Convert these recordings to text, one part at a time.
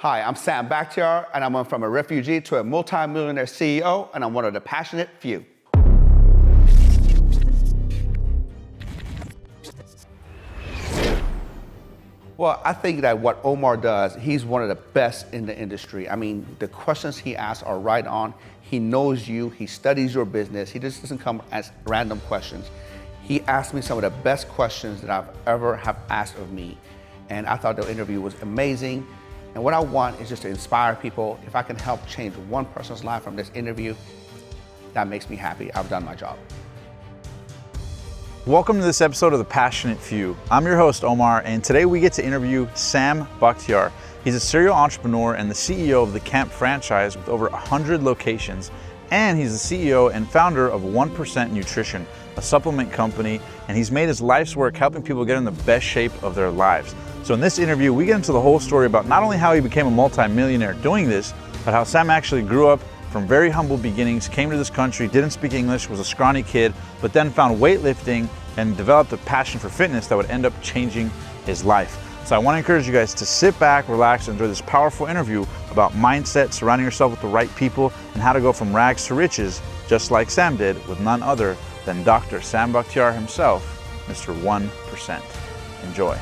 Hi, I'm Sam Bakhtiar, and I'm from a refugee to a multi-millionaire CEO, and I'm one of the passionate few. Well, I think that what Omar does, he's one of the best in the industry. I mean, the questions he asks are right on. He knows you, he studies your business. He just doesn't come as random questions. He asked me some of the best questions that I've ever have asked of me. And I thought the interview was amazing. And what I want is just to inspire people. If I can help change one person's life from this interview, that makes me happy. I've done my job. Welcome to this episode of The Passionate Few. I'm your host, Omar, and today we get to interview Sam Bakhtiar. He's a serial entrepreneur and the CEO of the Camp franchise with over 100 locations. And he's the CEO and founder of 1% Nutrition, a supplement company, and he's made his life's work helping people get in the best shape of their lives. So in this interview, we get into the whole story about not only how he became a multi-millionaire doing this, but how Sam actually grew up from very humble beginnings, came to this country, didn't speak English, was a scrawny kid, but then found weightlifting and developed a passion for fitness that would end up changing his life. So I want to encourage you guys to sit back, relax, and enjoy this powerful interview about mindset, surrounding yourself with the right people, and how to go from rags to riches, just like Sam did with none other than Dr. Sam Bakhtiar himself, Mr. 1%. Enjoy.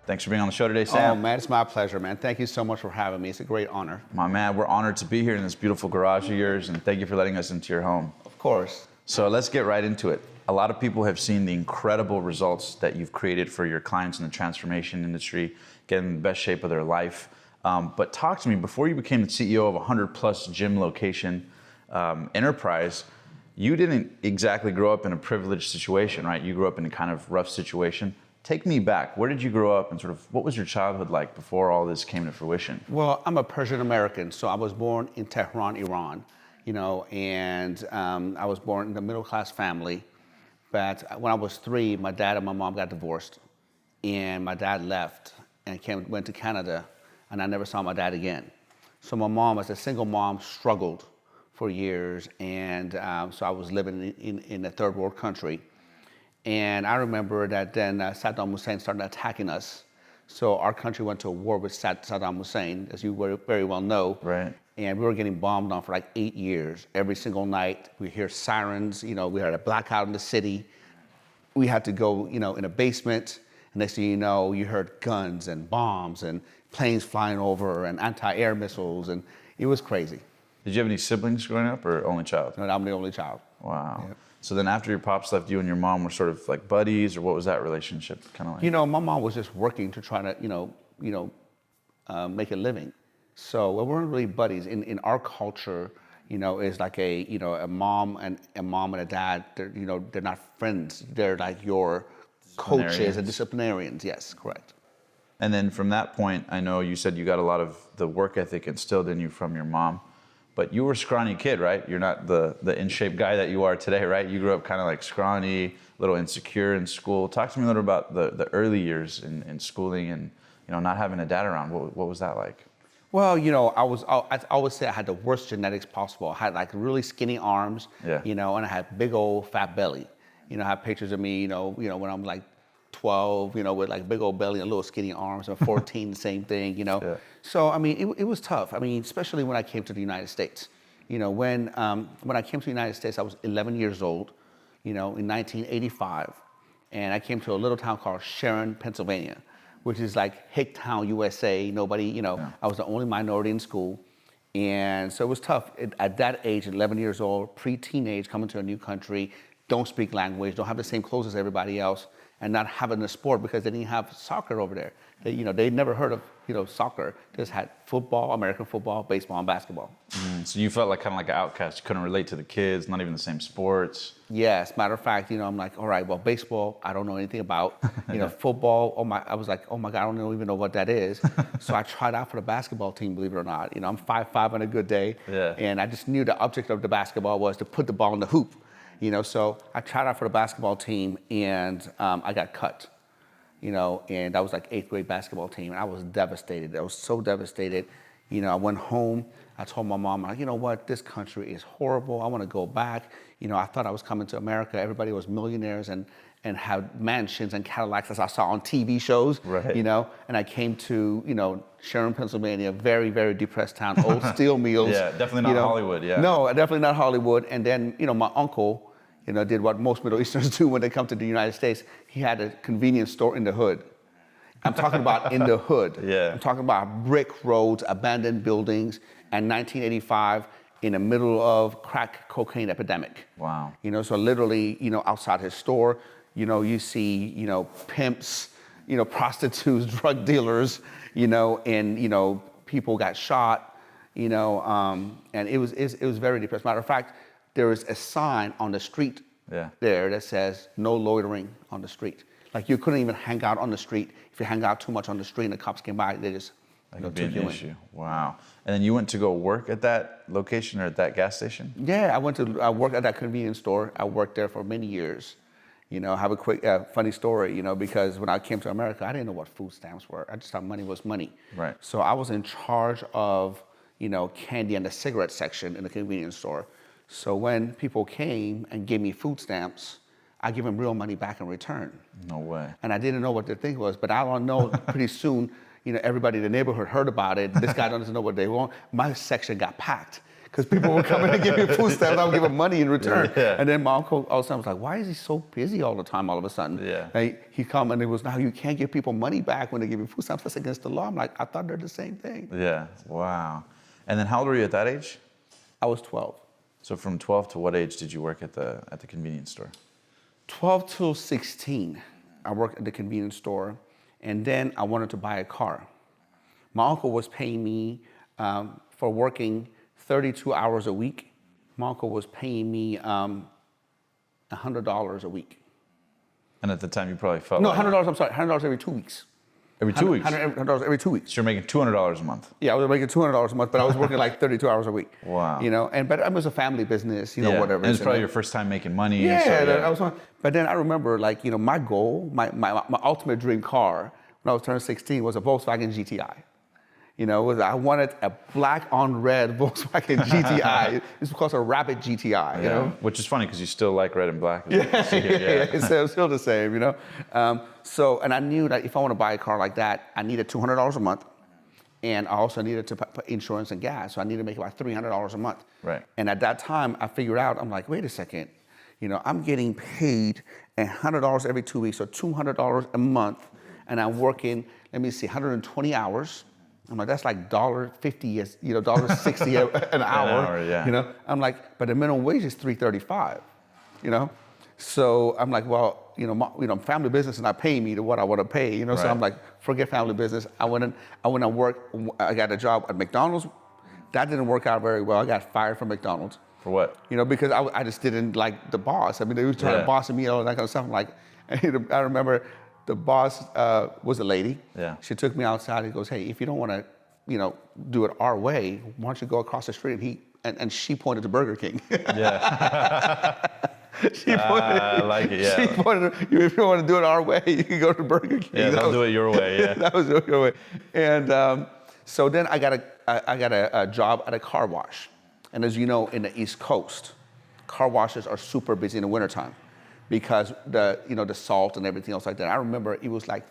Thanks for being on the show today, Sam. Oh man, it's my pleasure, man. Thank you so much for having me. It's a great honor. My man, we're honored to be here in this beautiful garage of yours, and thank you for letting us into your home. Of course. So let's get right into it. A lot of people have seen the incredible results that you've created for your clients in the transformation industry, getting in the best shape of their life. But talk to me, before you became the CEO of a 100-plus gym location enterprise, you didn't exactly grow up in a privileged situation, right? You grew up in a kind of rough situation. Take me back. Where did you grow up, and sort of what was your childhood like before all this came to fruition? Well, I'm a Persian American, so I was born in Tehran, Iran, and I was born in a middle-class family. But when I was 3, my dad and my mom got divorced, and my dad left and went to Canada, and I never saw my dad again. So my mom, as a single mom, struggled for years, and so I was living in a third world country. And I remember that then Saddam Hussein started attacking us. So our country went to a war with Saddam Hussein, as you very well know. Right. And we were getting bombed on for like 8 years. Every single night, we hear sirens. We had a blackout in the city. We had to go, in a basement. And next thing you know, you heard guns and bombs and planes flying over and anti-air missiles. And it was crazy. Did you have any siblings growing up, or only child? No, I'm the only child. Wow. Yeah. So then after your pops left, you and your mom were sort of like buddies, or what was that relationship kind of like? My mom was just working to try to, make a living. So we weren't really buddies. In our culture, it's like a mom and a dad. They're not friends. They're like your coaches and disciplinarians. Yes, correct. And then from that point, I know you said you got a lot of the work ethic instilled in you from your mom. But you were a scrawny kid, right? You're not the in-shape guy that you are today, right? You grew up kind of like scrawny, a little insecure in school. Talk to me a little about the early years in schooling and, not having a dad around. What was that like? Well, I always say I had the worst genetics possible. I had like really skinny arms, Yeah. and I had big old fat belly. I have pictures of me, when I'm like 12, with like big old belly and little skinny arms. I'm 14, the same thing, Yeah. So, I mean, it was tough. I mean, especially when I came to the United States. When I came to the United States, I was 11 years old, in 1985. And I came to a little town called Sharon, Pennsylvania, which is like Hicktown, USA. Nobody, Yeah. I was the only minority in school. And so it was tough. At that age, 11 years old, pre-teenage, coming to a new country, don't speak language, don't have the same clothes as everybody else, and not having a sport because they didn't have soccer over there. They'd never heard of, soccer. They just had football, American football, baseball, and basketball. So you felt like kind of like an outcast. You couldn't relate to the kids, not even the same sports. Yes, matter of fact, I'm like, all right, well, baseball, I don't know anything about. Football, I was like, oh my God, I don't even know what that is. So I tried out for the basketball team, believe it or not. I'm 5'5" on a good day. Yeah. And I just knew the object of the basketball was to put the ball in the hoop. So I tried out for the basketball team, and I got cut. And that was like 8th grade basketball team. And I was devastated. I was so devastated. I went home. I told my mom, like, you know what, this country is horrible. I want to go back. I thought I was coming to America. Everybody was millionaires and had mansions and Cadillacs as I saw on TV shows, Right. And I came to, Sharon, Pennsylvania, very, very depressed town, old steel mills. Yeah, definitely not Hollywood, yeah. No, definitely not Hollywood. And then, my uncle, did what most Middle Easterns do when they come to the United States. He had a convenience store in the hood. I'm talking about in the hood. Yeah. I'm talking about brick roads, abandoned buildings, and 1985 in the middle of crack cocaine epidemic. Wow. So literally, outside his store, you see, pimps, prostitutes, drug dealers, and, people got shot, and it was very depressed. Matter of fact, there is a sign on the street there that says no loitering on the street. Like you couldn't even hang out on the street. If you hang out too much on the street and the cops came by, they just took you in. Wow. And then you went to go work at that location or at that gas station? Yeah, I worked at that convenience store. I worked there for many years. Have a quick funny story, because when I came to America, I didn't know what food stamps were. I just thought money was money. Right. So I was in charge of, candy and the cigarette section in the convenience store. So when people came and gave me food stamps, I give them real money back in return. No way. And I didn't know what their thing was, but I don't know, pretty soon, everybody in the neighborhood heard about it. This guy doesn't know what they want. My section got packed because people were coming to give me food stamps. I would give them money in return. Yeah. And then my uncle all of a sudden was like, why is he so busy all the time all of a sudden? Yeah. And he come and it was, now you can't give people money back when they give you food stamps. That's against the law. I'm like, I thought they're the same thing. Yeah, wow. And then how old were you at that age? I was 12. So from 12 to what age did you work at the convenience store? 12 to 16, I worked at the convenience store, and then I wanted to buy a car. My uncle was paying me for working 32 hours a week. My uncle was paying me $100 a week. And at the time you probably felt No, like... $100, I'm sorry, $100 every 2 weeks. Every 2 weeks? $100 every 2 weeks. So you're making $200 a month? Yeah, I was making $200 a month, but I was working like 32 hours a week. Wow. But it was a family business, whatever. And it's probably your first time making money. Yeah, I was fine. But then I remember, my goal, my ultimate dream car when I was turning 16 was a Volkswagen GTI. I wanted a black on red Volkswagen GTI. It's called a Rapid GTI, Which is funny because you still like red and black. It's still the same, And I knew that if I want to buy a car like that, I needed $200 a month. And I also needed to put insurance and gas. So I needed to make about $300 a month. Right. And at that time, I figured out, I'm like, wait a second. I'm getting paid $100 every 2 weeks, so $200 a month. And I'm working, 120 hours. I'm like, that's like $1.50, $1.60 an hour. Yeah. I'm like, but the minimum wage is $3.35. So I'm like, well, family business is not paying me to what I want to pay. So I'm like, forget family business. I went to work. I got a job at McDonald's. That didn't work out very well. I got fired from McDonald's. For what? Because I just didn't like the boss. They were trying to boss me, all that kind of stuff. I'm like, I remember the boss was a lady. Yeah. She took me outside. He goes, hey, if you don't want to, do it our way, why don't you go across the street? And she pointed to Burger King. Yeah. She pointed, I like it, yeah. She pointed, if you want to do it our way, you can go to Burger King. Yeah, they'll do it your way, yeah. That was your way. And so then I got a job at a car wash. And as you know, in the East Coast, car washes are super busy in the wintertime because the salt and everything else like that. I remember it was like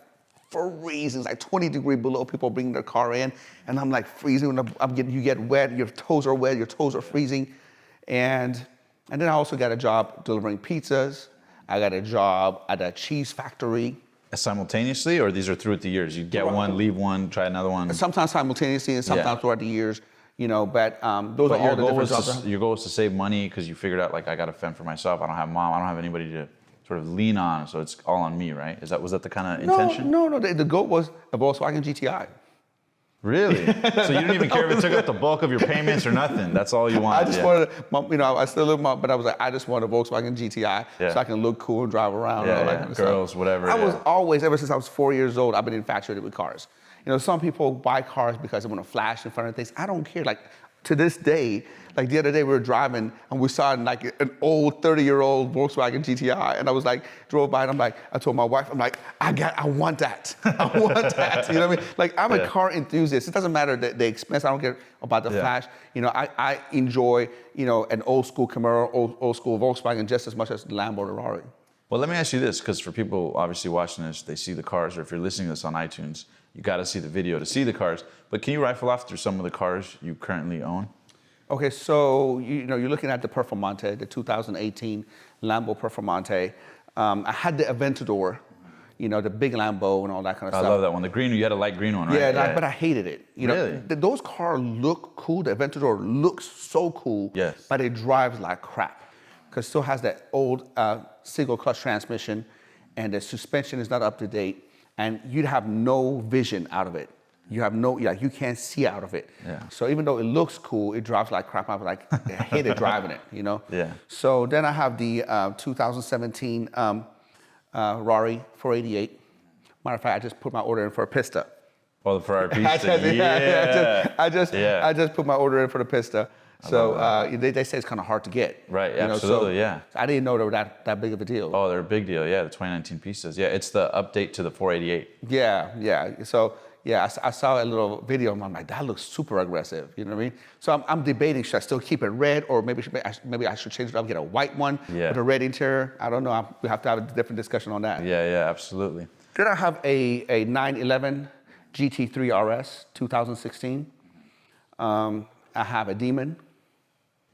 freezing, like 20 degrees below, people bringing their car in, and I'm like freezing. You get wet, your toes are wet, your toes are freezing. And then I also got a job delivering pizzas. I got a job at a cheese factory. Simultaneously, or these are throughout the years? You get one, leave one, try another one? Sometimes simultaneously and sometimes throughout the years. But those are all the different jobs. Your goal was to save money because you figured out, like, I got to fend for myself. I don't have mom. I don't have anybody to sort of lean on, so it's all on me, right? Was that the kind of intention? No. The goal was a Volkswagen GTI. Really? So you didn't even care if it took up the bulk of your payments or nothing? That's all you wanted? I just wanted, I still live but I was like, I just want a Volkswagen GTI so I can look cool and drive around. And all that kind of girls, stuff. whatever. I was always, ever since I was 4 years old, I've been infatuated with cars. Some people buy cars because they want to flash in front of things. I don't care. Like, to this day, like the other day we were driving and we saw like an old 30-year-old Volkswagen GTI, and I was like, drove by and I'm like, I told my wife, I'm like, I want that. I want that. You know what I mean? Like I'm a car enthusiast. It doesn't matter the expense. I don't care about the flash. You know, I enjoy, you know, an old school Camaro, old school Volkswagen just as much as the Lambo or Ferrari. Well, let me ask you this, because for people obviously watching this, they see the cars, or if you're listening to this on iTunes, you got to see the video to see the cars. But can you rifle off through some of the cars you currently own? Okay, so you know, you're looking at the Performante, the 2018 Lambo Performante. I had the Aventador, you know, the big Lambo and all that kind of stuff. I love that one. The green, you had a light green one, right? Yeah, but I hated it. You Really? know, those cars look cool. The Aventador looks so cool. Yes. But it drives like crap because it still has that old single clutch transmission, and the suspension is not up to date, and you'd have no vision out of it. You have no, like, you can't see out of it. Yeah. So even though it looks cool, it drives like crap. I was like, I hated driving it, you know? Yeah. So then I have the 2017 Rari 488. Matter of fact, I just put my order in for a Pista. Oh, the Ferrari Pista. I just put my order in for the Pista. So they say it's kind of hard to get. Right, you know, absolutely, yeah. I didn't know they were that big of a deal. Oh, they're a big deal, yeah, the 2019 Pistas. Yeah, it's the update to the 488. Yeah. So, yeah, I saw a little video and I'm like, that looks super aggressive, you know what I mean? So I'm debating, should I still keep it red, or maybe I should change it up, get a white one with a red interior? I don't know, we have to have a different discussion on that. Yeah, absolutely. Then I have a 911 GT3 RS 2016. I have a Demon.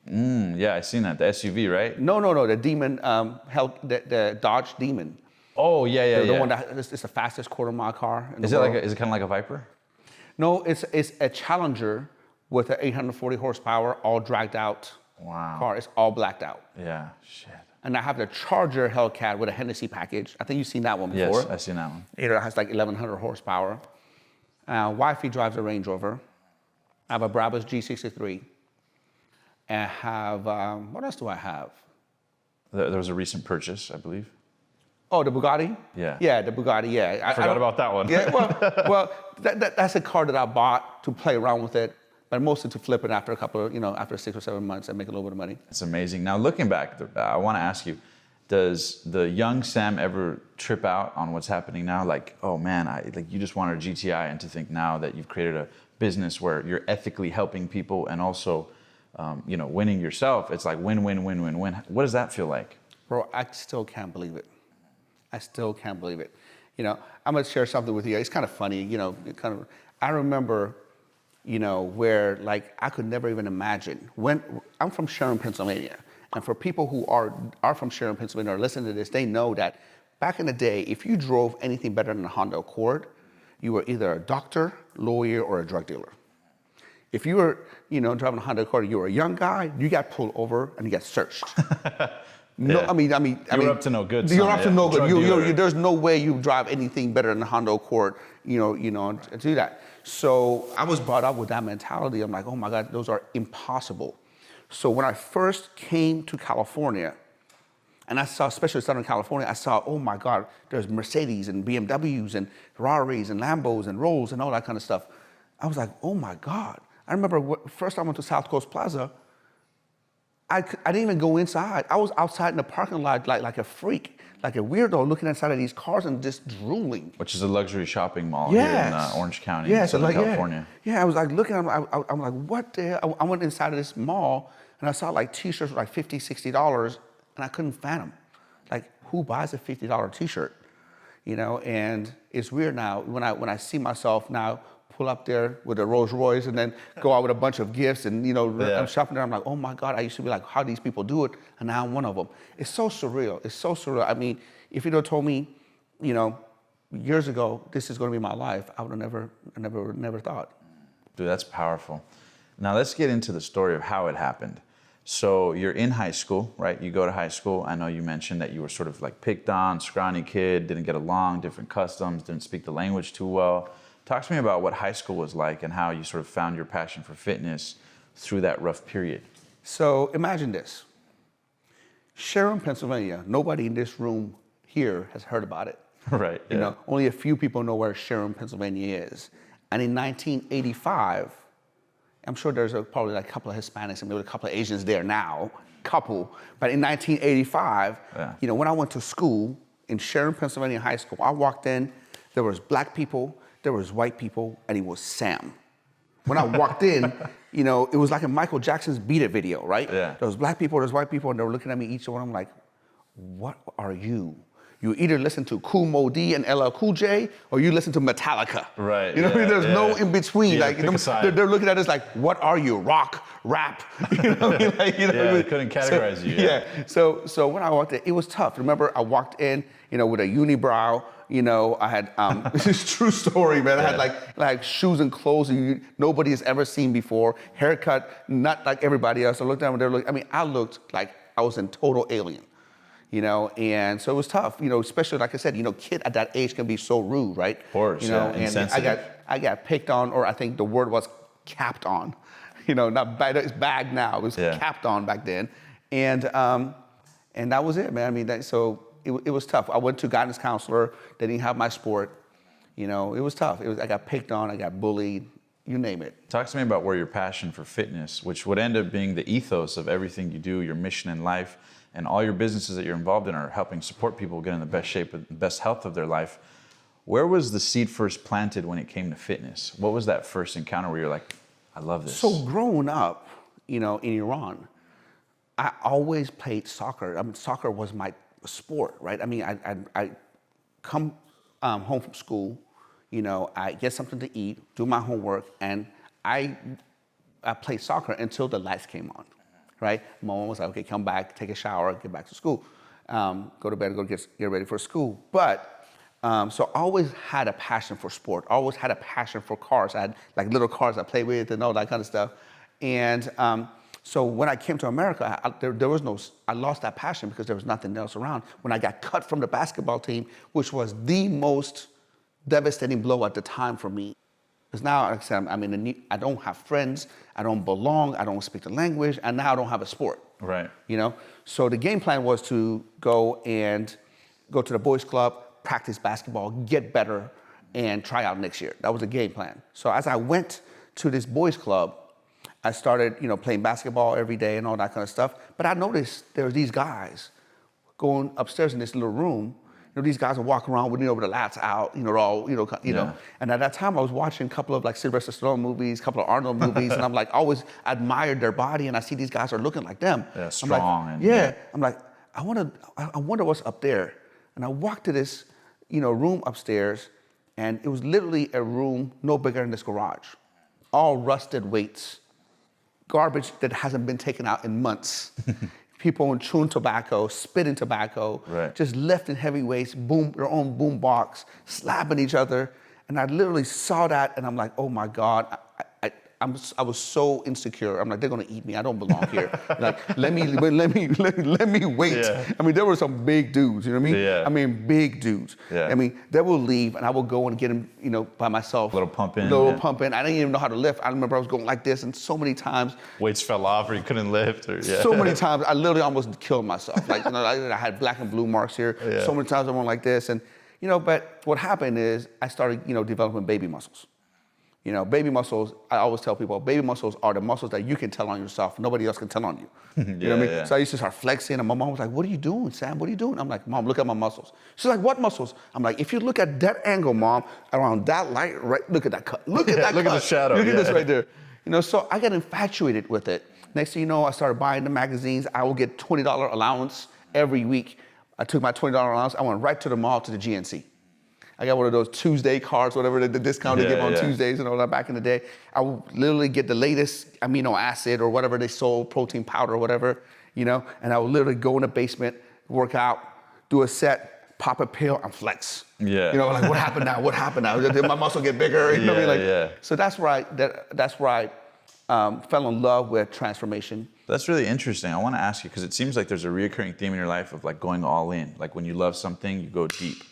Yeah, I seen that, the SUV, right? No, the Demon, the Dodge Demon. Oh, yeah. The one that is the fastest quarter-mile car in the world. Is it kind of like a Viper? No, it's a Challenger with an 840 horsepower, all dragged out car. It's all blacked out. Yeah, shit. And I have the Charger Hellcat with a Hennessy package. I think you've seen that one before. Yes, I've seen that one. It has like 1,100 horsepower. Wifey drives a Range Rover. I have a Brabus G63. And I have, what else do I have? There was a recent purchase, I believe. Oh, the Bugatti? Yeah. Yeah, the Bugatti, yeah. I forgot about that one. Yeah, well, that's a car that I bought to play around with it, but mostly to flip it after after 6 or 7 months and make a little bit of money. It's amazing. Now, looking back, I want to ask you, does the young Sam ever trip out on what's happening now? Like, oh man, you just wanted a GTI, and to think now that you've created a business where you're ethically helping people and also, winning yourself. It's like win. What does that feel like? Bro, I still can't believe it. You know, I'm gonna share something with you. It's kind of funny, I remember, where like I could never even imagine. When I'm from Sharon, Pennsylvania, and for people who are from Sharon, Pennsylvania, or listen to this, they know that back in the day, if you drove anything better than a Honda Accord, you were either a doctor, lawyer, or a drug dealer. If you were, driving a Honda Accord, you were a young guy, you got pulled over and you got searched. No, yeah. I mean, you're up to no good. You're up to no good. There's no way you drive anything better than a Honda Accord, to do that. So I was brought up with that mentality. I'm like, oh my God, those are impossible. So when I first came to California, and I saw, especially Southern California, I saw, oh my God, there's Mercedes and BMWs and Ferraris and Lambos and Rolls and all that kind of stuff. I was like, oh my God. I remember first time I went to South Coast Plaza, I didn't even go inside. I was outside in the parking lot like a freak, like a weirdo, looking inside of these cars and just drooling. Which is a luxury shopping mall here in Orange County, Southern California. Yeah, I was like looking, I'm like, what the hell? I went inside of this mall and I saw like t-shirts for like $50, $60 and I couldn't fathom. Like, who buys a $50 t-shirt? And it's weird now when I see myself now pull up there with a Rolls Royce and then go out with a bunch of gifts and, I'm shopping there. I'm like, oh my God, I used to be like, how these people do it? And now I'm one of them. It's so surreal. I mean, if you'd have told me, years ago, this is going to be my life, I would have never thought. Dude, that's powerful. Now let's get into the story of how it happened. So you're in high school, right? You go to high school. I know you mentioned that you were sort of like picked on, scrawny kid, didn't get along, different customs, didn't speak the language too well. Talk to me about what high school was like and how you sort of found your passion for fitness through that rough period. So imagine this. Sharon, Pennsylvania, nobody in this room here has heard about it. Right. Only a few people know where Sharon, Pennsylvania is. And in 1985, I'm sure there's probably like a couple of Hispanics and maybe a couple of Asians there now, but in 1985, when I went to school in Sharon, Pennsylvania high school, I walked in, there was black people, there was white people, and it was Sam. When I walked in, it was like in Michael Jackson's Beat It video, right? Yeah. There was black people, there's white people, and they were looking at me each one. I'm like, what are you? You either listen to Kool Moe Dee and LL Cool J, or you listen to Metallica. Right. What I mean? There's no in between. Yeah, like they're looking at us like, what are you? Rock, rap. What I mean? They couldn't categorize you. Yeah. So when I walked in, it was tough. Remember, I walked in, with a unibrow. I had this is true story, man. I had like shoes and clothes nobody has ever seen before. Haircut, not like everybody else. I looked down and they were looking. I mean, I looked like I was in total alien. And so it was tough, especially like I said, kid at that age can be so rude, right? Of course, and insensitive. I got picked on, or I think the word was capped on, not bad, it's bagged now, it was capped on back then. And that was it, man. I mean, it was tough. I went to guidance counselor, they didn't have my sport, it was tough. I got picked on, I got bullied, you name it. Talk to me about where your passion for fitness, which would end up being the ethos of everything you do, your mission in life, and all your businesses that you're involved in are helping support people get in the best shape and best health of their life. Where was the seed first planted when it came to fitness? What was that first encounter where you're like, I love this? So growing up, in Iran, I always played soccer. I mean, soccer was my sport, right? I mean, I come home from school, I get something to eat, do my homework, and I played soccer until the lights came on. Right? My mom was like, okay, come back, take a shower, get back to school. Go to bed, go get ready for school. But, so I always had a passion for sport. I always had a passion for cars. I had like little cars I played with and all that kind of stuff. And so when I came to America, I lost that passion because there was nothing else around. When I got cut from the basketball team, which was the most devastating blow at the time for me. Because now, like I said, I don't have friends, I don't belong, I don't speak the language, and now I don't have a sport. Right. So the game plan was to go to the boys club, practice basketball, get better, and try out next year. That was the game plan. So as I went to this boys club, I started, playing basketball every day and all that kind of stuff. But I noticed there were these guys going upstairs in this little room. These guys would walk around with, with the lats out, And at that time, I was watching a couple of like Sylvester Stallone movies, a couple of Arnold movies, and I'm like, always admired their body, and I see these guys are looking like them. Yeah, strong. I'm like, I wonder what's up there. And I walked to this, room upstairs, and it was literally a room no bigger than this garage, all rusted weights, garbage that hasn't been taken out in months. People chewing tobacco, spitting tobacco, just lifting heavy weights, their own boom box, slapping each other. And I literally saw that and I'm like, oh my God, I was so insecure. I'm like, they're gonna eat me. I don't belong here. Like, let me wait. Yeah. I mean, there were some big dudes, you know what I mean? Yeah. I mean, big dudes. Yeah. I mean, they will leave and I will go and get them, by myself. Little pump in. Pump in. I didn't even know how to lift. I remember I was going like this, and so many times. Weights fell off or you couldn't lift. So many times, I literally almost killed myself. Like, I had black and blue marks here. Yeah. So many times I went like this. And, but what happened is I started, developing baby muscles. Baby muscles, I always tell people, baby muscles are the muscles that you can tell on yourself. Nobody else can tell on you. You know what I mean? Yeah. So I used to start flexing, and my mom was like, what are you doing, Sam? What are you doing? I'm like, Mom, look at my muscles. She's like, what muscles? I'm like, if you look at that angle, Mom, around that light, right, look at that cut. Look at that look cut. at the shadow. Look at this right there. So I got infatuated with it. Next thing you know, I started buying the magazines. I would get $20 allowance every week. I took my $20 allowance. I went right to the mall to the GNC. I got one of those Tuesday cards, whatever the discount they give on Tuesdays and all that back in the day. I would literally get the latest amino acid or whatever they sold, protein powder or whatever, and I would literally go in the basement, work out, do a set, pop a pill, and flex. Yeah. Like, what happened now? What happened now? Did my muscle get bigger? You know what I mean? So that's where I fell in love with transformation. That's really interesting. I want to ask you, because it seems like there's a reoccurring theme in your life of like going all in. Like when you love something, you go deep.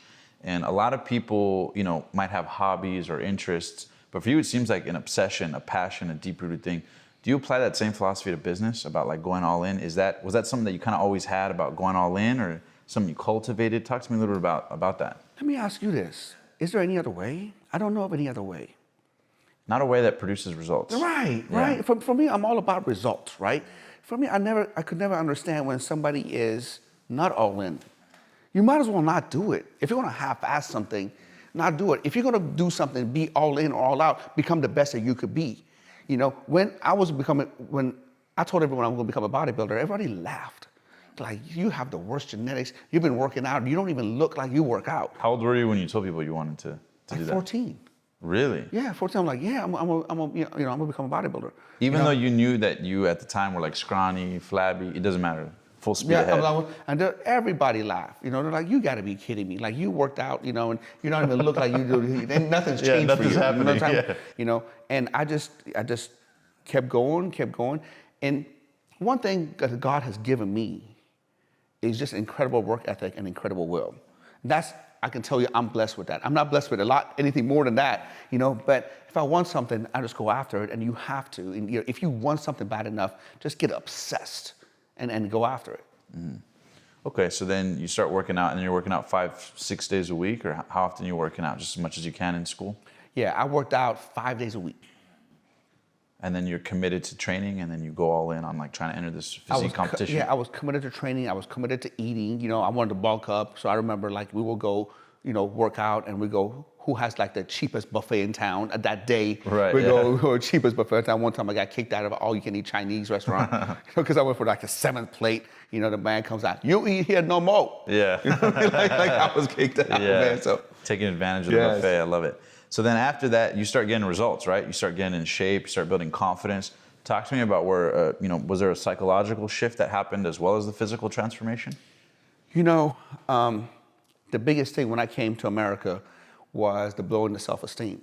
And a lot of people, might have hobbies or interests, but for you, it seems like an obsession, a passion, a deep-rooted thing. Do you apply that same philosophy to business about like going all in? Was that something that you kind of always had about going all in, or something you cultivated? Talk to me a little bit about that. Let me ask you this. Is there any other way? I don't know of any other way. Not a way that produces results. Right, Yeah. right. For me, I'm all about results, right? For me, I could never understand when somebody is not all in. You might as well not do it. If you're gonna half-ass something, not do it. If you're gonna do something, be all in or all out, become the best that you could be. You know, when I told everyone I'm gonna become a bodybuilder, everybody laughed. Like, you have the worst genetics. You've been working out. You don't even look like you work out. How old were you when you told people you wanted to Like do that? 14. Really? Yeah, 14. I'm like, yeah, I'm gonna become a bodybuilder. Even though you knew that you at the time were like scrawny, flabby, it doesn't matter. Full speed ahead. And everybody laughed. You know, they're like, you got to be kidding me. Like, you worked out, you know, and you don't even look like you do. And nothing's changed for you. Nothing's happening. You know, and I just kept going. And one thing that God has given me is just incredible work ethic and incredible will. I can tell you, I'm blessed with that. I'm not blessed with anything more than that, you know, but if I want something, I just go after it, and you have to. And if you want something bad enough, just get obsessed and go after it. Mm. Okay, so then you start working out, and you're working out 5-6 days a week, or how often are you working out? Just as much as you can in school? Yeah, I worked out 5 days a week. And then you're committed to training, and then you go all in on like trying to enter this physique competition. I was committed to training. I was committed to eating. You know, I wanted to bulk up. So I remember, like, we will go, you know, work out, and we go, who has like the cheapest buffet in town at that day? Right. We go cheapest buffet in town. One time I got kicked out of an all-you-can-eat Chinese restaurant because I went for like the 7th plate. You know, the man comes out, you eat here no more. Yeah. You know, like I was kicked out, man. So taking advantage of the buffet. I love it. So then after that, you start getting results, right? You start getting in shape, you start building confidence. Talk to me about where, was there a psychological shift that happened as well as the physical transformation? You know, the biggest thing when I came to America was the blow in the self-esteem,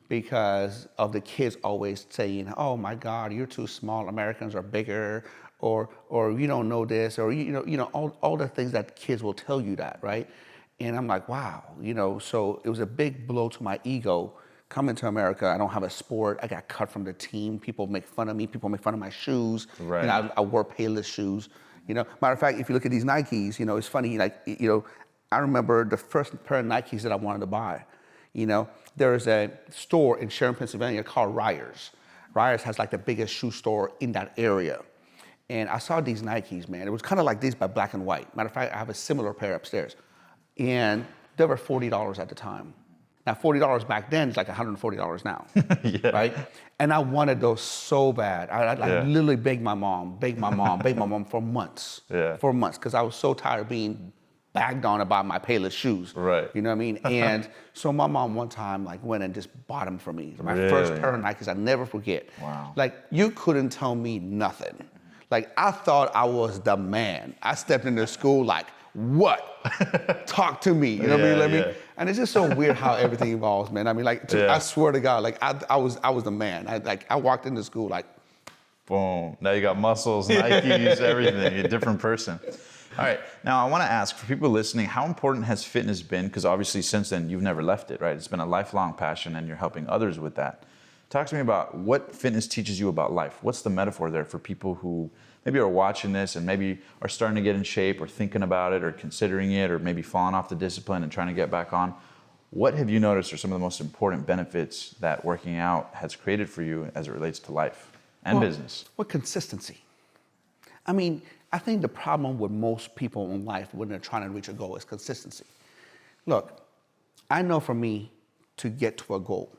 because of the kids always saying, oh my God, you're too small, Americans are bigger, or you don't know this, or all the things that kids will tell you that, right? And I'm like, wow, you know, so it was a big blow to my ego. Coming to America, I don't have a sport. I got cut from the team. People make fun of me. People make fun of my shoes. Right. You know, I wore Payless shoes. You know, matter of fact, if you look at these Nikes, you know, it's funny. Like, you know, I remember the first pair of Nikes that I wanted to buy. You know, there is a store in Sharon, Pennsylvania called Ryers. Ryers has like the biggest shoe store in that area. And I saw these Nikes, man. It was kind of like these, but black and white. Matter of fact, I have a similar pair upstairs. And they were $40 at the time. Now, $40 back then is like $140 now, right? And I wanted those so bad. I literally begged my mom for months, because I was so tired of being bagged on about my Payless shoes. Right. You know what I mean? And so my mom one time like went and just bought them for me. My first pair of Nikes, I'll never forget. Wow. Like, you couldn't tell me nothing. Like, I thought I was the man. I stepped into school like, what? Talk to me. You know what I mean? And it's just so weird how everything evolves, man. I mean, like, I swear to God, like, I was the man. I walked into school like, boom. Now you got muscles, Nikes, everything. You're a different person. All right. Now I want to ask, for people listening, how important has fitness been? Because obviously since then you've never left it, right? It's been a lifelong passion, and you're helping others with that. Talk to me about what fitness teaches you about life. What's the metaphor there for people who maybe are watching this and maybe are starting to get in shape, or thinking about it, or considering it, or maybe falling off the discipline and trying to get back on? What have you noticed are some of the most important benefits that working out has created for you as it relates to life and business? Well, consistency. I mean, I think the problem with most people in life when they're trying to reach a goal is consistency. Look, I know for me to get to a goal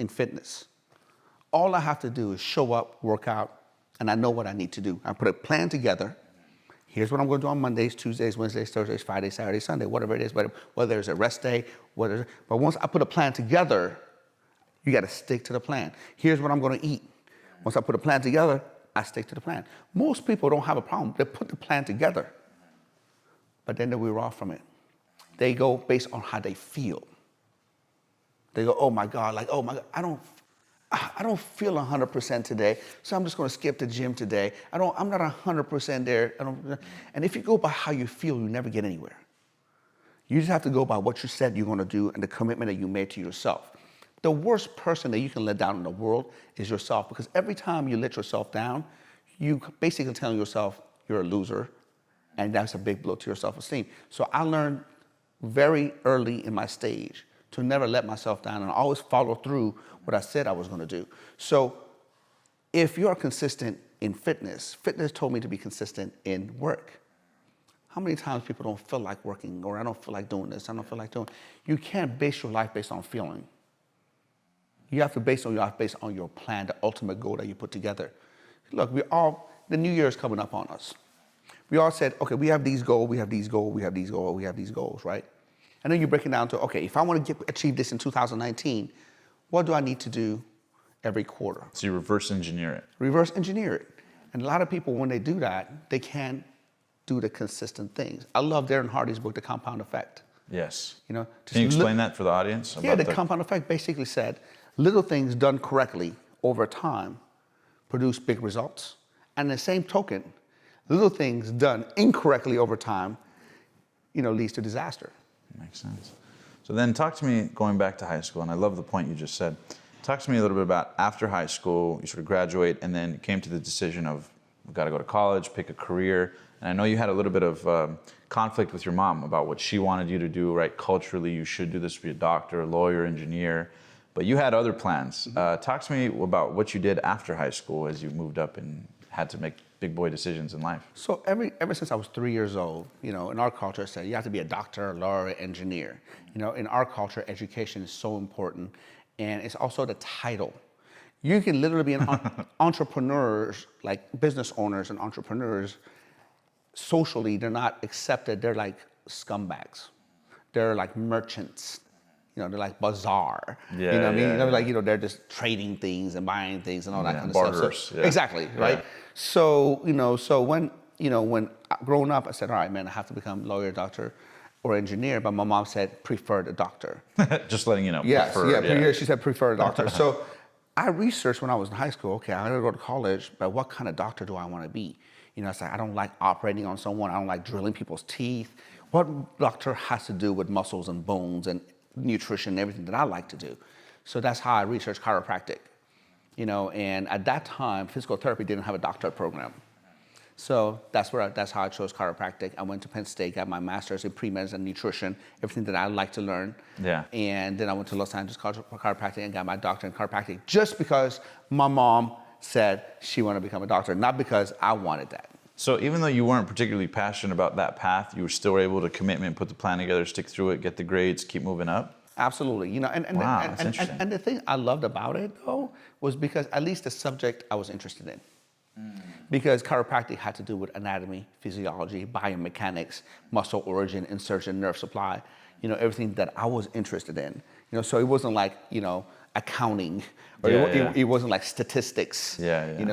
in fitness, all I have to do is show up, work out, and I know what I need to do. I put a plan together. Here's what I'm going to do on Mondays, Tuesdays, Wednesdays, Thursdays, Fridays, Saturdays, Sunday, whatever it is, whether there's a rest day, but once I put a plan together, you got to stick to the plan. Here's what I'm going to eat. Once I put a plan together, I stick to the plan. Most people don't have a problem. They put the plan together, but then they wear off from it. They go based on how they feel. They go, oh my God, like, oh my God, I don't feel 100% today, so I'm just going to skip the gym today. I'm not 100% there. And if you go by how you feel, you never get anywhere. You just have to go by what you said you're going to do and the commitment that you made to yourself. The worst person that you can let down in the world is yourself, because every time you let yourself down, you basically telling yourself you're a loser, and that's a big blow to your self-esteem. So I learned very early in my stage to never let myself down and always follow through what I said I was going to do. So if you're consistent in fitness, fitness told me to be consistent in work. How many times people don't feel like working, or I don't feel like doing this, I don't feel like doing. You can't base your life based on feeling. You have to base your life based on your plan, the ultimate goal that you put together. Look, the new year is coming up on us. We all said, okay, we have these goals, we have these goals, we have these goals, we have these goals, right? And then you break it down to, okay, if I want to achieve this in 2019, what do I need to do every quarter? So you reverse engineer it. Reverse engineer it. And a lot of people, when they do that, they can't do the consistent things. I love Darren Hardy's book, The Compound Effect. Yes. You know, can you explain that for the audience? Yeah, the compound effect basically said little things done correctly over time produce big results. And the same token, little things done incorrectly over time, leads to disaster. Makes sense. So then talk to me, going back to high school, and I love the point you just said. Talk to me a little bit about after high school, you sort of graduate, and then you came to the decision of, we've got to go to college, pick a career. And I know you had a little bit of conflict with your mom about what she wanted you to do, right? Culturally, you should do this, be a doctor, a lawyer, engineer. But you had other plans. Talk to me about what you did after high school as you moved up and had to make big boy decisions in life. So ever since I was 3 years old, in our culture, it said you have to be a doctor, a lawyer, engineer. In our culture, education is so important, and it's also the title. You can literally be an entrepreneurs, like business owners and entrepreneurs. Socially, they're not accepted. They're like scumbags. They're like merchants. They're like bazaar. Yeah, you know what I mean? yeah. Like, they're just trading things and buying things and all that kind of barterers, stuff. So, yeah. Exactly, right? So, when growing up, I said, all right, man, I have to become lawyer, doctor, or engineer. But my mom said, prefer the doctor. Just letting you know. Yes, prefer, she said, prefer a doctor. So I researched when I was in high school, okay, I gotta go to college, but what kind of doctor do I want to be? I said, I don't like operating on someone. I don't like drilling people's teeth. What doctor has to do with muscles and bones and nutrition and everything that I like to do? So that's how I researched chiropractic. And at that time, physical therapy didn't have a doctorate program. So that's how I chose chiropractic. I went to Penn State, got my master's in pre-medicine and nutrition, everything that I like to learn. Yeah. And then I went to Los Angeles College of Chiropractic and got my doctorate in chiropractic just because my mom said she wanted to become a doctor, not because I wanted that. So even though you weren't particularly passionate about that path, you were still able to commit, put the plan together, stick through it, get the grades, keep moving up? Absolutely. Wow, that's interesting. And the thing I loved about it, though, was because at least the subject I was interested in. Because chiropractic had to do with anatomy, physiology, biomechanics, muscle origin, insertion, nerve supply, everything that I was interested in. So it wasn't like, accounting, or it wasn't like statistics.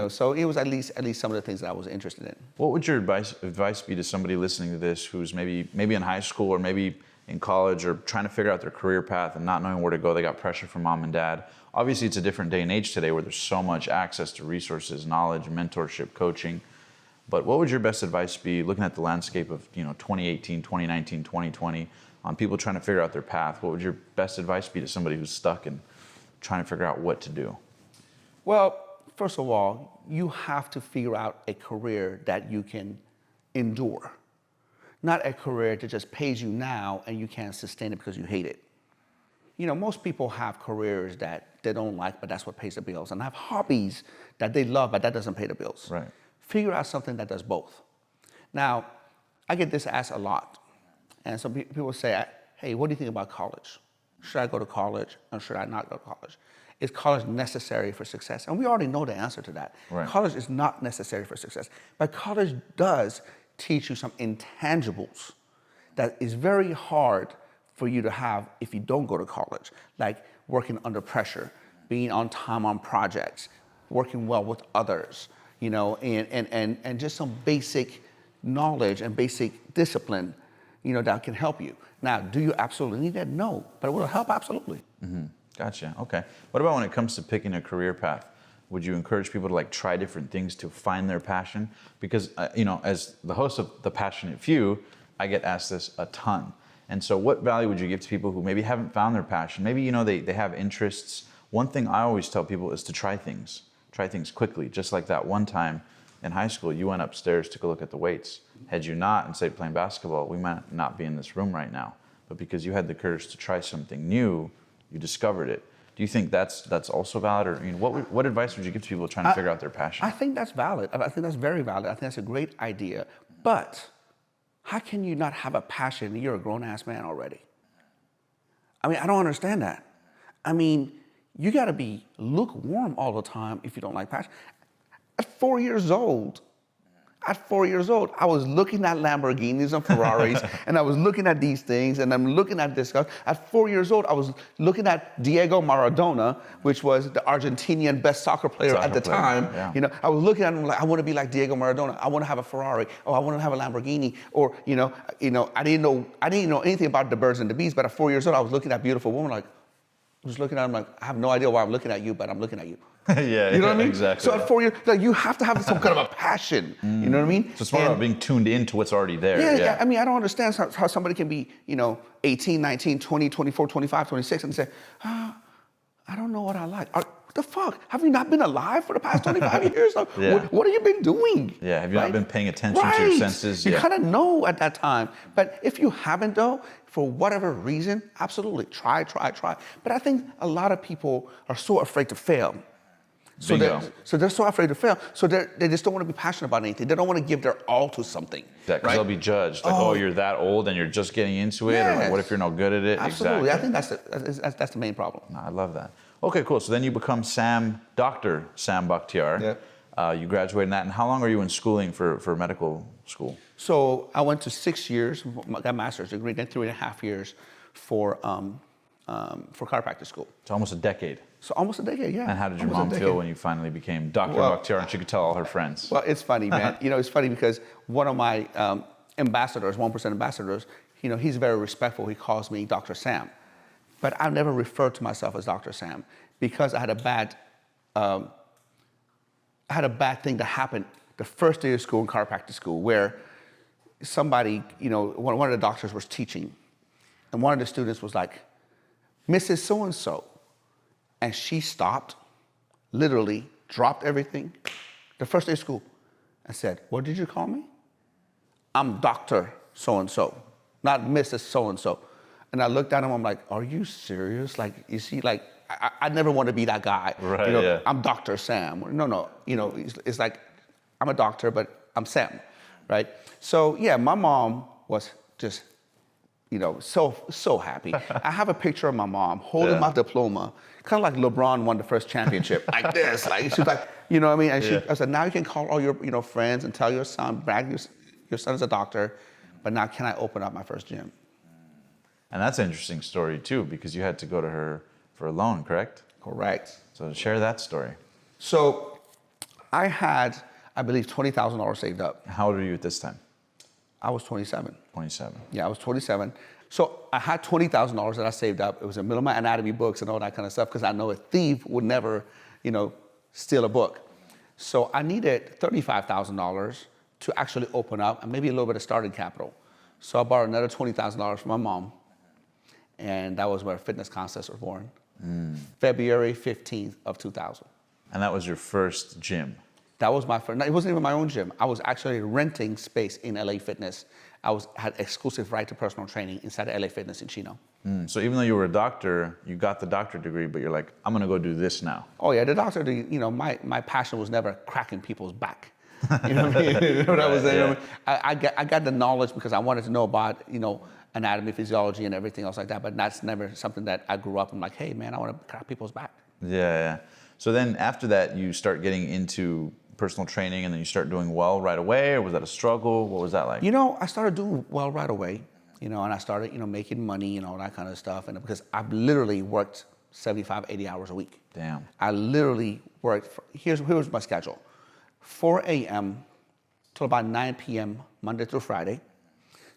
So it was at least some of the things that I was interested in. What would your advice be to somebody listening to this who's maybe in high school or maybe in college or trying to figure out their career path and not knowing where to go? They got pressure from mom and dad. Obviously, it's a different day and age today where there's so much access to resources, knowledge, mentorship, coaching. But what would your best advice be looking at the landscape of 2018, 2019, 2020 on people trying to figure out their path? What would your best advice be to somebody who's stuck and trying to figure out what to do? Well, first of all, you have to figure out a career that you can endure. Not a career that just pays you now and you can't sustain it because you hate it. Most people have careers that they don't like, but that's what pays the bills, and have hobbies that they love, but that doesn't pay the bills. Right. Figure out something that does both. Now, I get this asked a lot, and some people say, hey, what do you think about college? Should I go to college or should I not go to college? Is college necessary for success? And we already know the answer to that. Right. College is not necessary for success, but college does teach you some intangibles that is very hard for you to have if you don't go to college, like working under pressure, being on time on projects, working well with others, and just some basic knowledge and basic discipline, that can help you. Now, do you absolutely need that? No, but it will help absolutely. Mm-hmm. Gotcha. Okay. What about when it comes to picking a career path? Would you encourage people to try different things to find their passion? Because, as the host of The Passionate Few, I get asked this a ton. And so what value would you give to people who maybe haven't found their passion? Maybe, they have interests. One thing I always tell people is to try things quickly. Just like that one time in high school, you went upstairs, took a look at the weights. Had you not, and say playing basketball, we might not be in this room right now. but because you had the courage to try something new, you discovered it. Do you think that's also valid? Or what advice would you give to people trying to figure out their passion? I think that's valid. I think that's very valid. I think that's a great idea. But how can you not have a passion? You're a grown-ass man already. I mean, I don't understand that. I mean, you got to be lukewarm all the time if you don't like passion. At 4 years old, I was looking at Lamborghinis and Ferraris, and I was looking at these things, and I'm looking at this stuff. At 4 years old, I was looking at Diego Maradona, which was the Argentinian best soccer player at the time. Yeah. I was looking at him like, I want to be like Diego Maradona. I want to have a Ferrari. Oh, I want to have a Lamborghini. Or, I didn't know anything about the birds and the bees, but at 4 years old, I was looking at beautiful women like, just looking at him like, I have no idea why I'm looking at you, but I'm looking at you. Yeah, you know what I mean? Exactly. So at 4 years, like, you have to have some kind of a passion. You know what I mean? So it's more about being tuned into what's already there. Yeah. I mean, I don't understand how somebody can be, 18, 19, 20, 24, 25, 26, and say, I don't know what I like. What the fuck? Have you not been alive for the past 25 years? Like, what have you been doing? Yeah, have you not been paying attention to your senses? You kind of know at that time. But if you haven't, though, for whatever reason, absolutely, try. But I think a lot of people are so afraid to fail. So they're so afraid to fail. So they just don't want to be passionate about anything. They don't want to give their all to something. Yeah, because they'll be judged. Like, you're that old and you're just getting into it. Yes. Or like, what if you're not good at it? Absolutely. Exactly. I think that's the main problem. No, I love that. Okay, cool. So then you become Dr. Sam Bakhtiar. Yeah. You graduated in that. And how long are you in schooling for medical school? So I went to 6 years, got a master's degree, then 3.5 years for chiropractic school. So almost a decade. So almost a decade, yeah. And how did your mom feel when you finally became Dr. Bakhtiar and she could tell all her friends? Well, it's funny, man. It's funny because one of my ambassadors, 1% ambassadors, he's very respectful. He calls me Dr. Sam. But I've never referred to myself as Dr. Sam because I had a bad thing that happened the first day of school in chiropractic school where somebody, one of the doctors was teaching, and one of the students was like, Mrs. So-and-so. And she stopped, literally dropped everything, the first day of school, and said, what did you call me? I'm Dr. So-and-so, not Mrs. So-and-so. And I looked at him, I'm like, are you serious? Like, you see, like, I never want to be that guy. Right, I'm Dr. Sam. No, it's like, I'm a doctor, but I'm Sam, right? So, yeah, my mom was just, so happy. I have a picture of my mom holding my diploma, kind of like LeBron won the first championship, like this. Like, she's like, you know what I mean? And I said, now you can call all your, friends and tell your son, brag your son is a doctor, but now can I open up my first gym? And that's an interesting story too, because you had to go to her for a loan, correct? Correct. So share that story. So I had, I believe, $20,000 saved up. How old were you at this time? I was 27. 27. Yeah, I was 27. So I had $20,000 that I saved up. It was in the middle of my anatomy books and all that kind of stuff because I know a thief would never, steal a book. So I needed $35,000 to actually open up and maybe a little bit of starting capital. So I borrowed another $20,000 from my mom. And that was where Fitness Concepts was born. February 15th of 2000. And that was your first gym? That was my first. No, it wasn't even my own gym. I was actually renting space in LA Fitness. Had exclusive right to personal training inside of LA Fitness in Chino. So even though you were a doctor, you got the doctor degree, but you're like, I'm gonna go do this now. Oh yeah, the doctor, my passion was never cracking people's back. You know what I mean? You know what I was saying? Yeah. I got the knowledge because I wanted to know about, anatomy, physiology, and everything else like that, but that's never something that I grew up and like, hey man, I want to crack people's back. Yeah. So then after that, you start getting into personal training and then you start doing well right away, or was that a struggle? What was that like? I started doing well right away, and I started, making money and all that kind of stuff. And because I've literally worked 75, 80 hours a week. Damn. I literally worked, here was my schedule. 4 a.m. till about 9 p.m. Monday through Friday,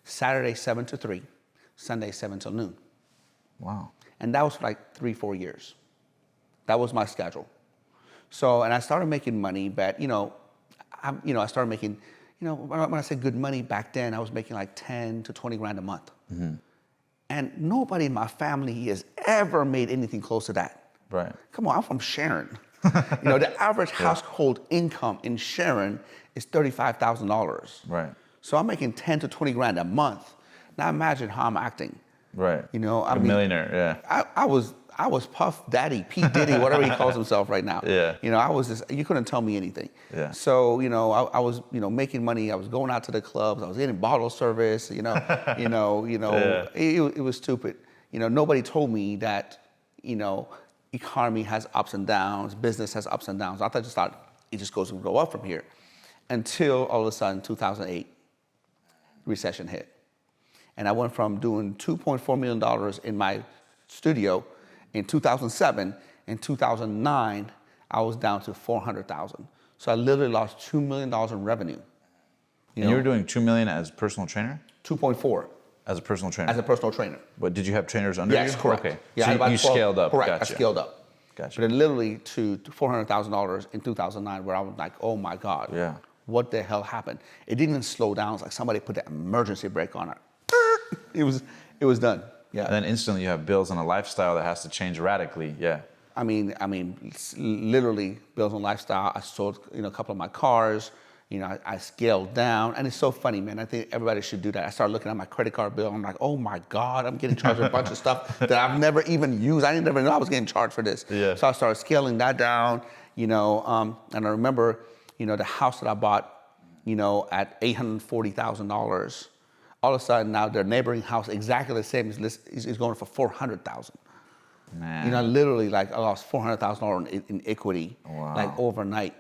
Saturday 7 to 3, Sunday 7 till noon. Wow. And that was for like 3-4 years. That was my schedule. So, and I started making money, but I started making, when I say good money back then, I was making like 10 to 20 grand a month. Mm-hmm. And nobody in my family has ever made anything close to that. Right. Come on, I'm from Sharon. The average household income in Sharon is $35,000. Right. So I'm making 10 to 20 grand a month. Now imagine how I'm acting. Right. You know, I A mean, millionaire, yeah. I was Puff Daddy, P Diddy, whatever he calls himself right now. Yeah. You know, I was just, you couldn't tell me anything. Yeah. So, you know, I was, you know, making money. I was going out to the clubs. I was getting bottle service. Yeah. It was stupid. You know, nobody told me that, you know, economy has ups and downs, business has ups and downs. I just thought it just goes and go up from here, until all of a sudden 2008 recession hit. And I went from doing $2.4 million in my studio in 2007. In 2009, I was down to 400,000. So I literally lost $2 million in revenue. You were doing $2 million as personal trainer? 2.4 As a personal trainer? as a personal trainer. But did you have trainers under you? Yes, correct. Okay. Yeah, So about you 12 scaled up. Correct, Gotcha. I scaled up. Gotcha. But then literally to $400,000 in 2009, where I was like, oh my God. Yeah. What the hell happened? It didn't even slow down. It's like somebody put that emergency brake on it. It was done. Yeah. And then instantly you have bills and a lifestyle that has to change radically. Yeah. I mean, literally bills and lifestyle. I sold, a couple of my cars. I scaled down, and it's so funny, man. I think everybody should do that. I started looking at my credit card bill. I'm like, oh my God, I'm getting charged a bunch of stuff that I've never even used. I didn't even know I was getting charged for this. Yeah. So I started scaling that down. And I remember, the house that I bought, at $840,000. All of a sudden now their neighboring house, exactly the same, is going for $400,000. Man. Literally, like, I lost $400,000 in equity, like overnight.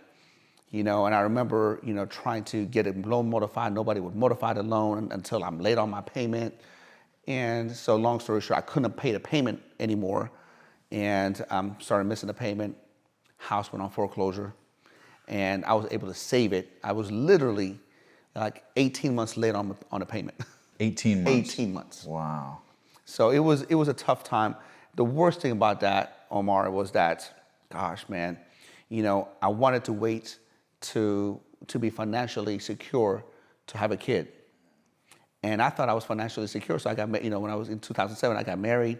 And I remember, trying to get a loan modified. Nobody would modify the loan until I'm late on my payment. And so long story short, I couldn't pay the payment anymore, and started missing the payment. House went on foreclosure, and I was able to save it. I was literally like 18 months late on the payment. 18 months? 18 months. Wow. So it was a tough time. The worst thing about that, Omar, was that, gosh, man, I wanted to wait to be financially secure to have a kid. And I thought I was financially secure, so I got, when I was in 2007, I got married.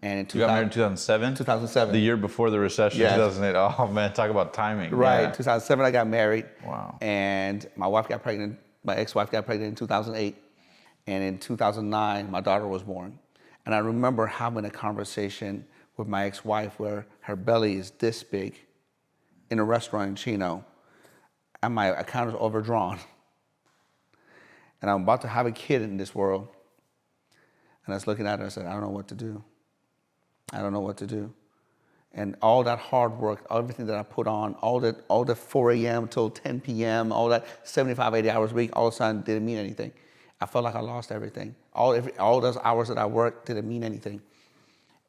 And You got married in 2007? 2007. The year before the recession, Yes. 2008. Oh man, talk about timing. Right, Yeah. 2007 I got married. Wow. And my wife got pregnant, my ex-wife got pregnant in 2008. And in 2009, my daughter was born. And I remember having a conversation with my ex-wife where her belly is this big in a restaurant in Chino, and my account is overdrawn. And I'm about to have a kid in this world. And I was looking at her and I said, I don't know what to do. I don't know what to do. And all that hard work, everything that I put on, all the 4 a.m. till 10 p.m., all that 75, 80 hours a week, all of a sudden didn't mean anything. I felt like I lost everything. All those hours that I worked didn't mean anything.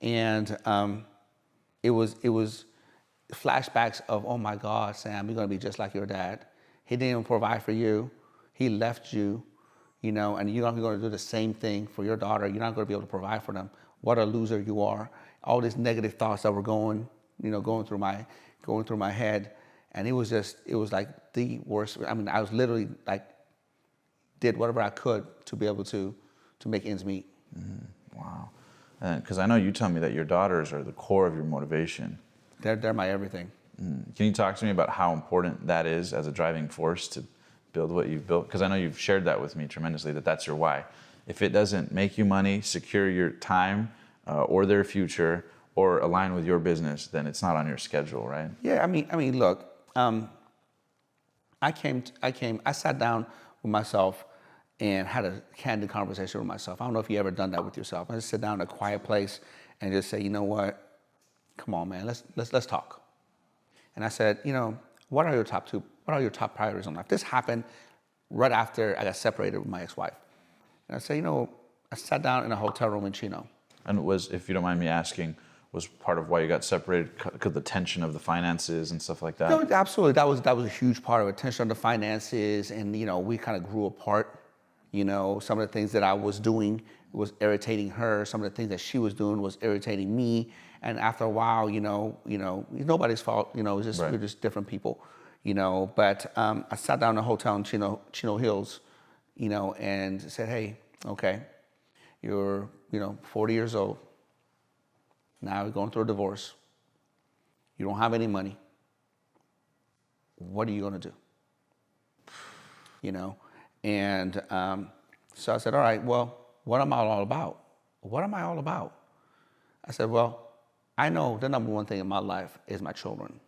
And it was flashbacks of, oh my God, Sam, you're gonna be just like your dad. He didn't even provide for you. He left you, and you're not gonna do the same thing for your daughter. You're not gonna be able to provide for them. What a loser you are. All these negative thoughts that were going through my head. And it was like the worst. I mean, I was literally like, did whatever I could to be able to make ends meet. Wow. Because I know you tell me that your daughters are the core of your motivation. They're my everything. Can you talk to me about how important that is as a driving force to build what you've built? Because I know you've shared that with me tremendously, that's your why. If it doesn't make you money, secure your time or their future, or align with your business, then it's not on your schedule, right? Yeah, I mean, look, I sat down with myself and had a candid conversation with myself. I don't know if you ever done that with yourself. I just sit down in a quiet place and just say, you know what? Come on, man, let's talk. And I said, what are your top priorities in life? This happened right after I got separated with my ex-wife. And I said, I sat down in a hotel room in Chino. And was, if you don't mind me asking, was part of why you got separated because the tension of the finances and stuff like that? No, absolutely. That was a huge part of it. Tension on the finances, and we kind of grew apart. Some of the things that I was doing was irritating her. Some of the things that she was doing was irritating me. And after a while, nobody's fault. It's just Right. We're just different people. But I sat down in a hotel in Chino Hills, and said, hey, okay, you're 40 years old. Now you're going through a divorce. You don't have any money. What are you going to do? And so I said, all right, well, what am I all about? what am I all about? I said, well, I know the number one thing in my life is my children.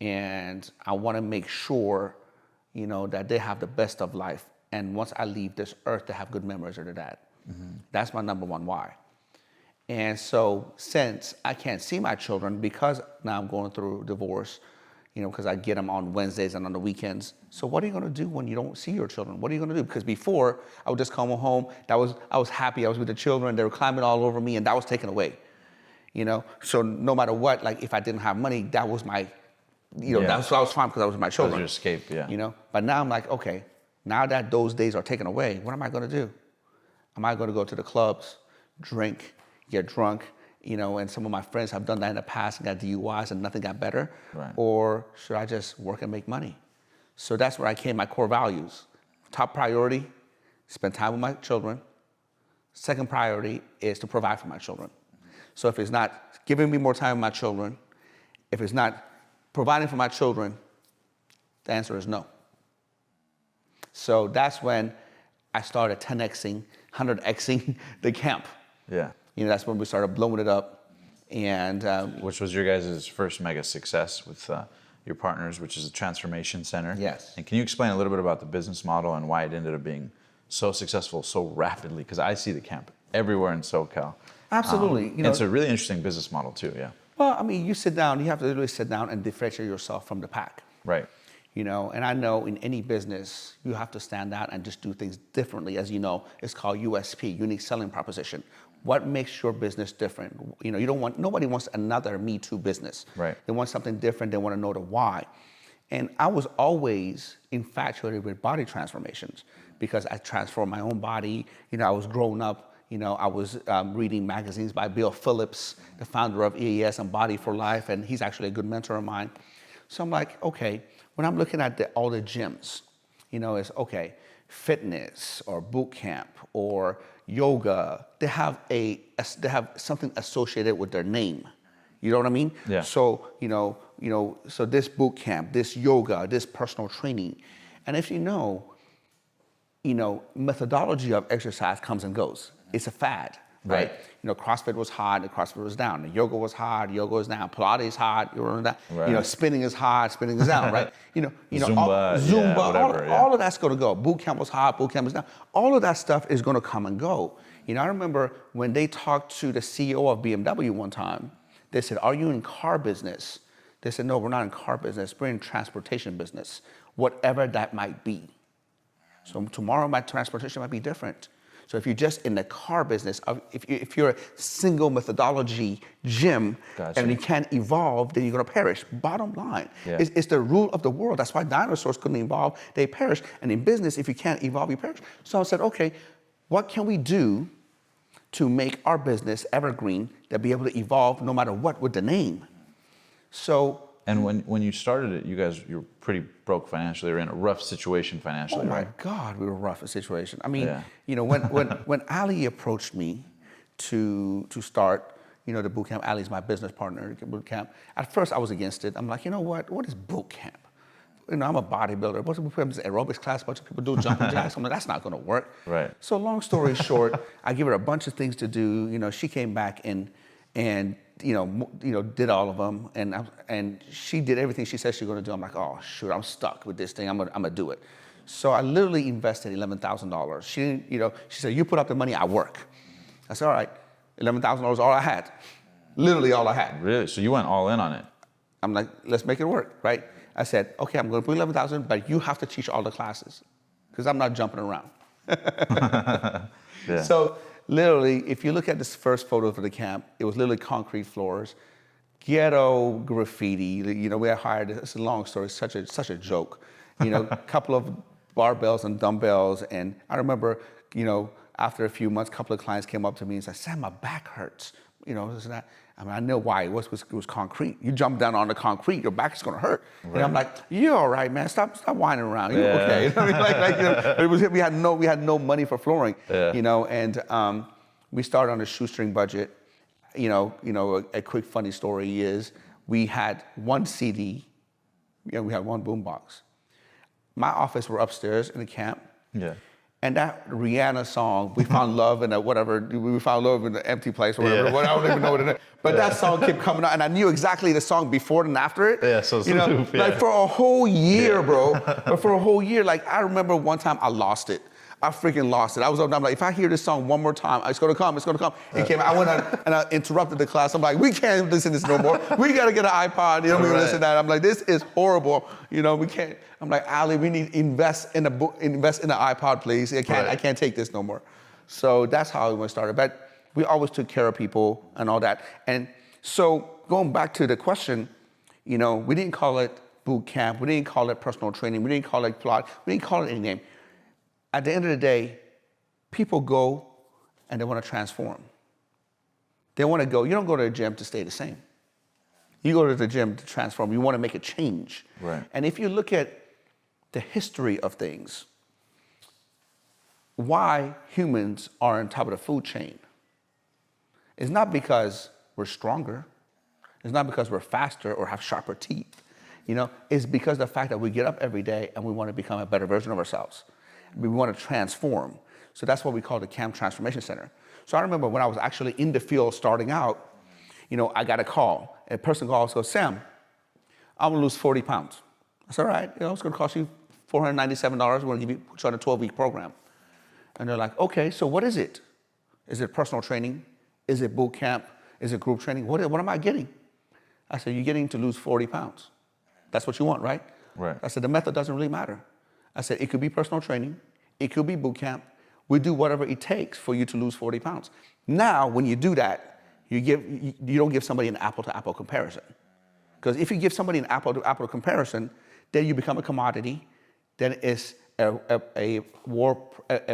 And I want to make sure, that they have the best of life. And once I leave this earth, they have good memories of their dad. That's my number one why. And so since I can't see my children because now I'm going through divorce, because I get them on Wednesdays and on the weekends. So what are you going to do when you don't see your children? What are you going to do? Because before, I would just come home. I was happy. I was with the children. They were climbing all over me, and that was taken away. So no matter what, like if I didn't have money, that was my, that's what I was fine because I was with my children. That was your escape, yeah. But now I'm like, okay, now that those days are taken away, what am I going to do? Am I going to go to the clubs, drink, get drunk? And some of my friends have done that in the past and got DUIs and nothing got better. Right. Or should I just work and make money? So that's where I came, my core values. Top priority, spend time with my children. Second priority is to provide for my children. So if it's not giving me more time with my children, if it's not providing for my children, the answer is no. So that's when I started 10Xing, 100Xing the camp. Yeah. That's when we started blowing it up. And which was your guys' first mega success with your partners, which is a transformation center. Yes. And can you explain a little bit about the business model and why it ended up being so successful so rapidly? Because I see the camp everywhere in SoCal. Absolutely. It's a really interesting business model too, yeah. Well, you sit down, you have to literally sit down and differentiate yourself from the pack. Right. And I know in any business, you have to stand out and just do things differently. As you know, it's called USP, unique selling proposition. What makes your business different? Nobody wants another Me Too business. Right. They want something different. They want to know the why. And I was always infatuated with body transformations because I transformed my own body. I was growing up, I was reading magazines by Bill Phillips, the founder of EAS and Body for Life, and he's actually a good mentor of mine. So I'm like, okay, when I'm looking at all the gyms, it's okay, fitness or boot camp or yoga, they have something associated with their name. You know what I mean? Yeah. So, so this boot camp, this yoga, this personal training. And if methodology of exercise comes and goes. It's a fad, right? CrossFit was hot, the CrossFit was down. The yoga was hot, yoga was down. Pilates is hot, yoga is down. Right. Spinning is hot, spinning is down, right? Zumba, all of that's going to go. Boot camp was hot, boot camp was down. All of that stuff is going to come and go. I remember when they talked to the CEO of BMW one time, they said, "Are you in car business?" They said, "No, we're not in car business. We're in transportation business, whatever that might be." So tomorrow my transportation might be different. So if you're just in the car business, if you're a single methodology gym and you can't evolve, then you're going to perish. Bottom line, it's the rule of the world. That's why dinosaurs couldn't evolve, they perished. And in business, if you can't evolve, you perish. So I said, okay, what can we do to make our business evergreen, that be able to evolve no matter what with the name? And when you started it, you were pretty broke financially, or in a rough situation financially, right? Oh my God, we were rough a situation. When Ali approached me to start, the boot camp, Ali's my business partner, boot camp. At first I was against it. I'm like, what is boot camp? I'm a bodybuilder. What's boot camp? Aerobics class, a bunch of people do jumping jacks. I'm like, that's not gonna work. Right. So long story short, I give her a bunch of things to do. She came back and did all of them, and she did everything she said she was going to do. I'm like, oh shoot, I'm stuck with this thing. I'm gonna do it. So I literally invested $11,000. She didn't, she said, you put up the money, I work. I said, all right, $11,000 all I had, literally all I had. Really? So you went all in on it? I'm like, let's make it work, right? I said, okay, I'm going to put $11,000, but you have to teach all the classes because I'm not jumping around. Yeah. So literally, if you look at this first photo for the camp, it was literally concrete floors, ghetto graffiti. We had hired, it's a long story, such a joke. A couple of barbells and dumbbells. And I remember, after a few months, a couple of clients came up to me and said, Sam, my back hurts. This and that. I know why. It was concrete. You jump down on the concrete, your back is gonna hurt. Right. And I'm like, you're all right, man. Stop whining around. You're okay. We had no money for flooring. Yeah. And we started on a shoestring budget. A quick funny story is we had one CD. We had one boombox. My office were upstairs in the camp. Yeah. And that Rihanna song, "We Found Love in a whatever," we found love in an empty place or whatever. Yeah. I don't even know what it is. But that song kept coming out, and I knew exactly the song before and after it. Yeah, so it's a loop, like for a whole year, bro. But for a whole year, like I remember one time I lost it. I freaking lost it. I was up, I'm like, if I hear this song one more time, it's gonna come, it's gonna come. It came. I went out and I interrupted the class. I'm like, we can't listen to this no more. We gotta get an iPod. You know, we listen to that. I'm like, this is horrible. You know, we can't. I'm like, Ali, we need to invest in an iPod, please. I can't take this no more. So that's how it started. But we always took care of people and all that. And so going back to the question, you know, we didn't call it boot camp. We didn't call it personal training. We didn't call it plot. We didn't call it any name. At the end of the day, people go and they want to transform. They want to go. You don't go to the gym to stay the same. You go to the gym to transform. You want to make a change. Right. And if you look at the history of things, why humans are on top of the food chain, it's not because we're stronger. It's not because we're faster or have sharper teeth. You know, it's because of the fact that we get up every day and we want to become a better version of ourselves. We want to transform. So that's what we call the Camp Transformation Center. So I remember when I was actually in the field starting out, you know, I got a call. A person calls and goes, Sam, I'm gonna lose 40 pounds. I said, all right, you know, it's gonna cost you $497. We're gonna give you put you on a 12-week program. And they're like, okay, so what is it? Is it personal training? Is it boot camp? Is it group training? What am I getting? I said, you're getting to lose 40 pounds. That's what you want, right? Right. I said, the method doesn't really matter. I said, it could be personal training. It could be boot camp. We do whatever it takes for you to lose 40 pounds. Now, when you do that, you don't give somebody an apple-to-apple comparison. Because if you give somebody an apple-to-apple comparison, then you become a commodity. Then it's a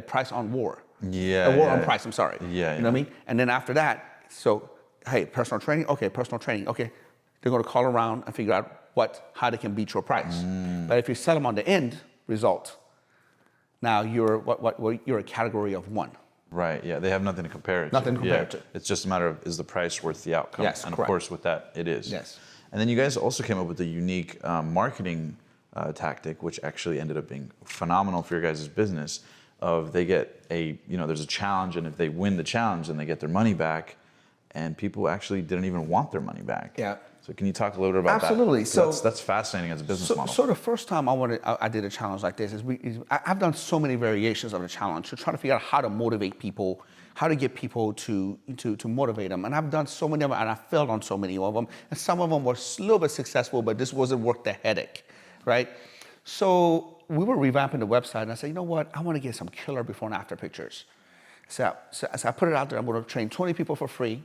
price on war. Yeah. A war on price, I'm sorry. Yeah. You know what I mean? And then after that, so, hey, personal training? Okay, personal training. Okay. They're going to call around and figure out how they can beat your price. But if you sell them on the end result, now you're you're a category of one. Right, yeah, they have nothing to compare it to. Nothing to compare it to. It's just a matter of, is the price worth the outcome? Yes, and correct. of course with that, it is. Yes. And then you guys also came up with a unique marketing tactic, which actually ended up being phenomenal for your guys' business, of they get there's a challenge, and if they win the challenge, then they get their money back, and people actually didn't even want their money back. Yeah. So can you talk a little bit about Absolutely. that? So that's fascinating as a business model. So the first time I did a challenge like this I've done so many variations of the challenge to try to figure out how to motivate people, how to get people to motivate them. And I've done so many of them, and I failed on so many of them. And some of them were a little bit successful, but this wasn't worth the headache, right? So we were revamping the website, and I said, you know what? I want to get some killer before and after pictures. So I put it out there. I'm going to train 20 people for free,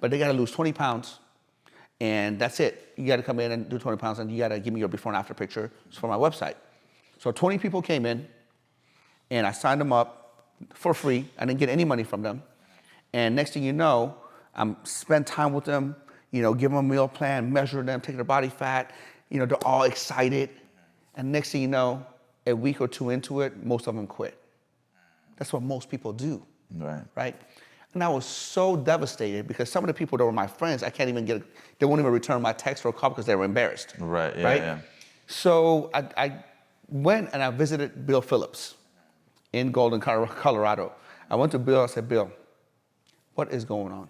but they got to lose 20 pounds. And that's it. You got to come in and do 20 pounds, and you got to give me your before and after picture for my website. So 20 people came in, and I signed them up for free. I didn't get any money from them. And next thing you know, I'm spend time with them, you know, give them a meal plan, measure them, take their body fat. You know, they're all excited. And next thing you know, a week or two into it, most of them quit. That's what most people do. Right? And I was so devastated because some of the people that were my friends, I can't even they won't even return my text or call because they were embarrassed. Right, yeah, right? yeah. So I went and I visited Bill Phillips in Golden, Colorado. I went to Bill, I said, Bill, what is going on?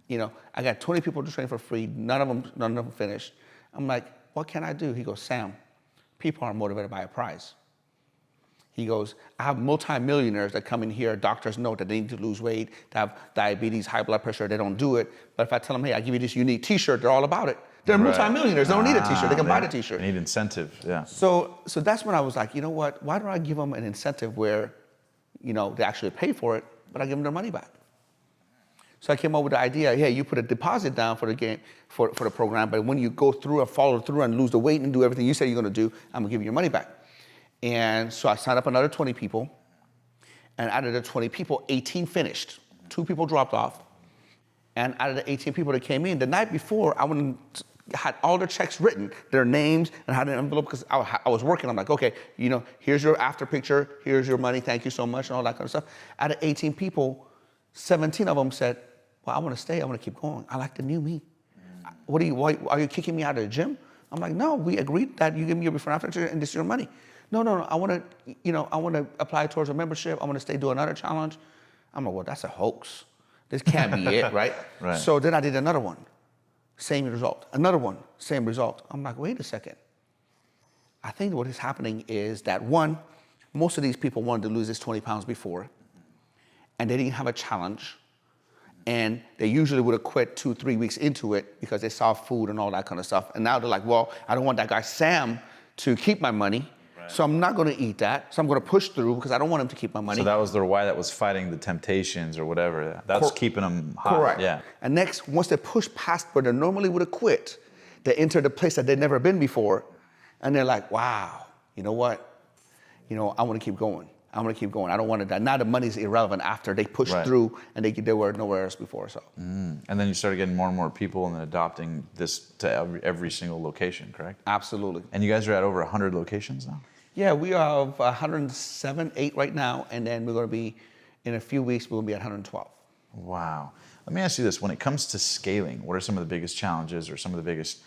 You know, I got 20 people to train for free, none of them finished. I'm like, what can I do? He goes, Sam, people are motivated by a prize. He goes, I have multimillionaires that come in here, doctors know that they need to lose weight, they have diabetes, high blood pressure, they don't do it. But if I tell them, hey, I give you this unique t-shirt, they're all about it. They're multimillionaires, they don't need a t-shirt, they can buy the t-shirt. They need incentive, yeah. So that's when I was like, you know what, why don't I give them an incentive where, you know, they actually pay for it, but I give them their money back. So I came up with the idea, hey, you put a deposit down for the game, for the program, but when you go through and follow through and lose the weight and do everything you said you're gonna do, I'm gonna give you your money back. And so I signed up another 20 people, and out of the 20 people, 18 finished. 2 people dropped off. And out of the 18 people that came in, the night before, I had all their checks written, their names, and had an envelope, because I was working. I'm like, okay, you know, here's your after picture, here's your money, thank you so much, and all that kind of stuff. Out of 18 people, 17 of them said, well, I want to stay, I want to keep going. I like the new me. Why are you kicking me out of the gym? I'm like, no, we agreed that you give me your before and after picture, and this is your money. no, I want to, I want to apply towards a membership. I want to stay do another challenge. I'm like, well, that's a hoax. This can't be it, right? Right. So then I did another one, same result. Another one, same result. I'm like, wait a second. I think what is happening is that one, most of these people wanted to lose this 20 pounds before, and they didn't have a challenge. And they usually would have quit 2-3 weeks into it because they saw food and all that kind of stuff. And now they're like, well, I don't want that guy Sam to keep my money, so I'm not going to eat that. So I'm going to push through because I don't want him to keep my money. So that was their why that was fighting the temptations or whatever. That's keeping them hot. Correct. Yeah. And next, once they push past where they normally would have quit, they enter the place that they'd never been before. And they're like, wow, you know what? I want to keep going. I'm going to keep going. I don't want to die. Now the money's irrelevant after they push through and they were nowhere else before. So. And then you started getting more and more people and then adopting this to every single location, correct? Absolutely. And you guys are at over 100 locations now? Yeah, we have 107, 8 right now, and then we're going to be, in a few weeks, we'll be at 112. Wow. Let me ask you this. When it comes to scaling, what are some of the biggest challenges or some of the biggest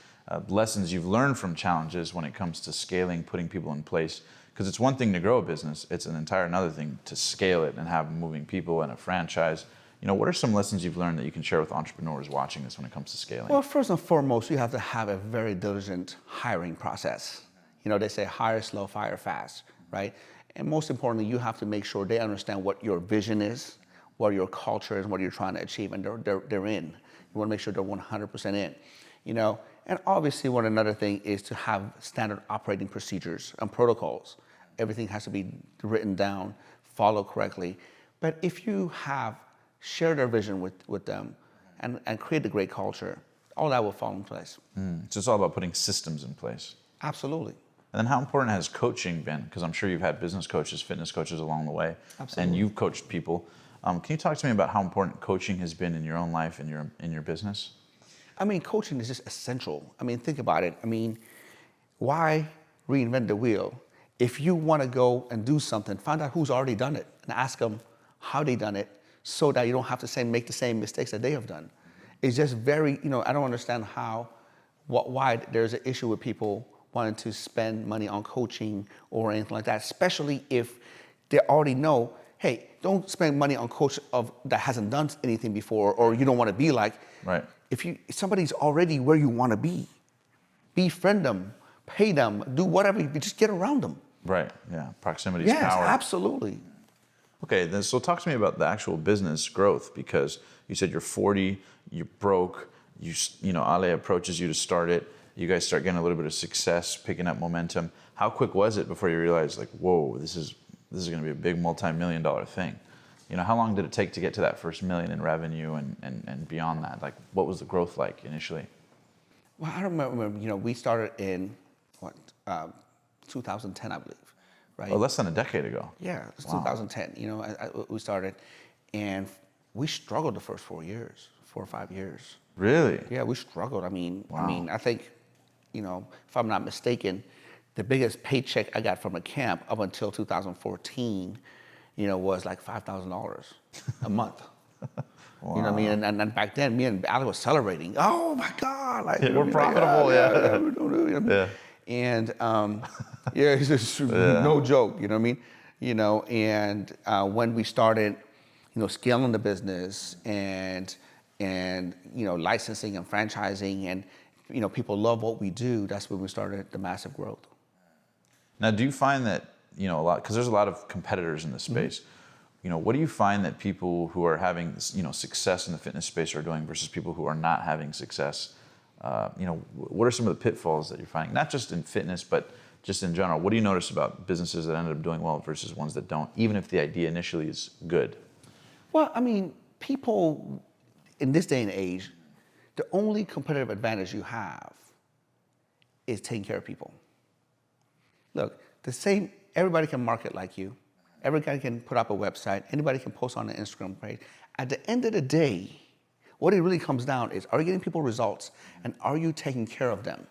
lessons you've learned from challenges when it comes to scaling, putting people in place? Because it's one thing to grow a business, it's an entire another thing to scale it and have moving people and a franchise. What are some lessons you've learned that you can share with entrepreneurs watching this when it comes to scaling? Well, first and foremost, you have to have a very diligent hiring process. They say hire slow, fire fast, right? And most importantly, you have to make sure they understand what your vision is, what your culture is, what you're trying to achieve, and they're in. You want to make sure they're 100% in, And obviously, another thing is to have standard operating procedures and protocols. Everything has to be written down, followed correctly. But if you share their vision with them and create a great culture, all that will fall in place. So it's all about putting systems in place. Absolutely. And then how important has coaching been? Because I'm sure you've had business coaches, fitness coaches along the way. Absolutely. And you've coached people. Can you talk to me about how important coaching has been in your own life, in your business? Coaching is just essential. Think about it. Why reinvent the wheel? If you want to go and do something, find out who's already done it and ask them how they done it so that you don't have to make the same mistakes that they have done. It's just very, I don't understand why there's an issue with people wanting to spend money on coaching or anything like that, especially if they already know, hey, don't spend money on coach that hasn't done anything before or you don't want to be like. Right. If somebody's already where you want to be, befriend them, pay them, do whatever, just get around them. Right, yeah, proximity is power. Yes, absolutely. Okay, then so talk to me about the actual business growth, because you said you're 40, you're broke, Ale approaches you to start it, you guys start getting a little bit of success, picking up momentum. How quick was it before you realized, like, whoa, this is going to be a big multi-million-dollar thing? How long did it take to get to that first $1 million in revenue and beyond that? Like, what was the growth like initially? Well, I remember, we started in, 2010, I believe, right? Oh, less than a decade ago. Yeah, it's Wow. 2010, we started, and we struggled the first 4 or 5 years. Really? Yeah, we struggled. Wow. I think, if I'm not mistaken, the biggest paycheck I got from a camp up until 2014, was like $5,000 a month. Wow. You know what I mean? And back then, me and Ali was celebrating. Oh my God! Like, we're profitable. Yeah. We're doing it. Yeah. And it's just no joke. You know what I mean? And when we started, scaling the business and licensing and franchising, and people love what we do. That's when we started the massive growth. Now, do you find that a lot, because there's a lot of competitors in this space? Mm-hmm. What do you find that people who are having success in the fitness space are doing versus people who are not having success? What are some of the pitfalls that you're finding, not just in fitness, but just in general? What do you notice about businesses that ended up doing well versus ones that don't, even if the idea initially is good? Well, people in this day and age, the only competitive advantage you have is taking care of people. Look, everybody can market like you. Everybody can put up a website. Anybody can post on an Instagram page. At the end of the day, what it really comes down is, are you getting people results, and are you taking care of them?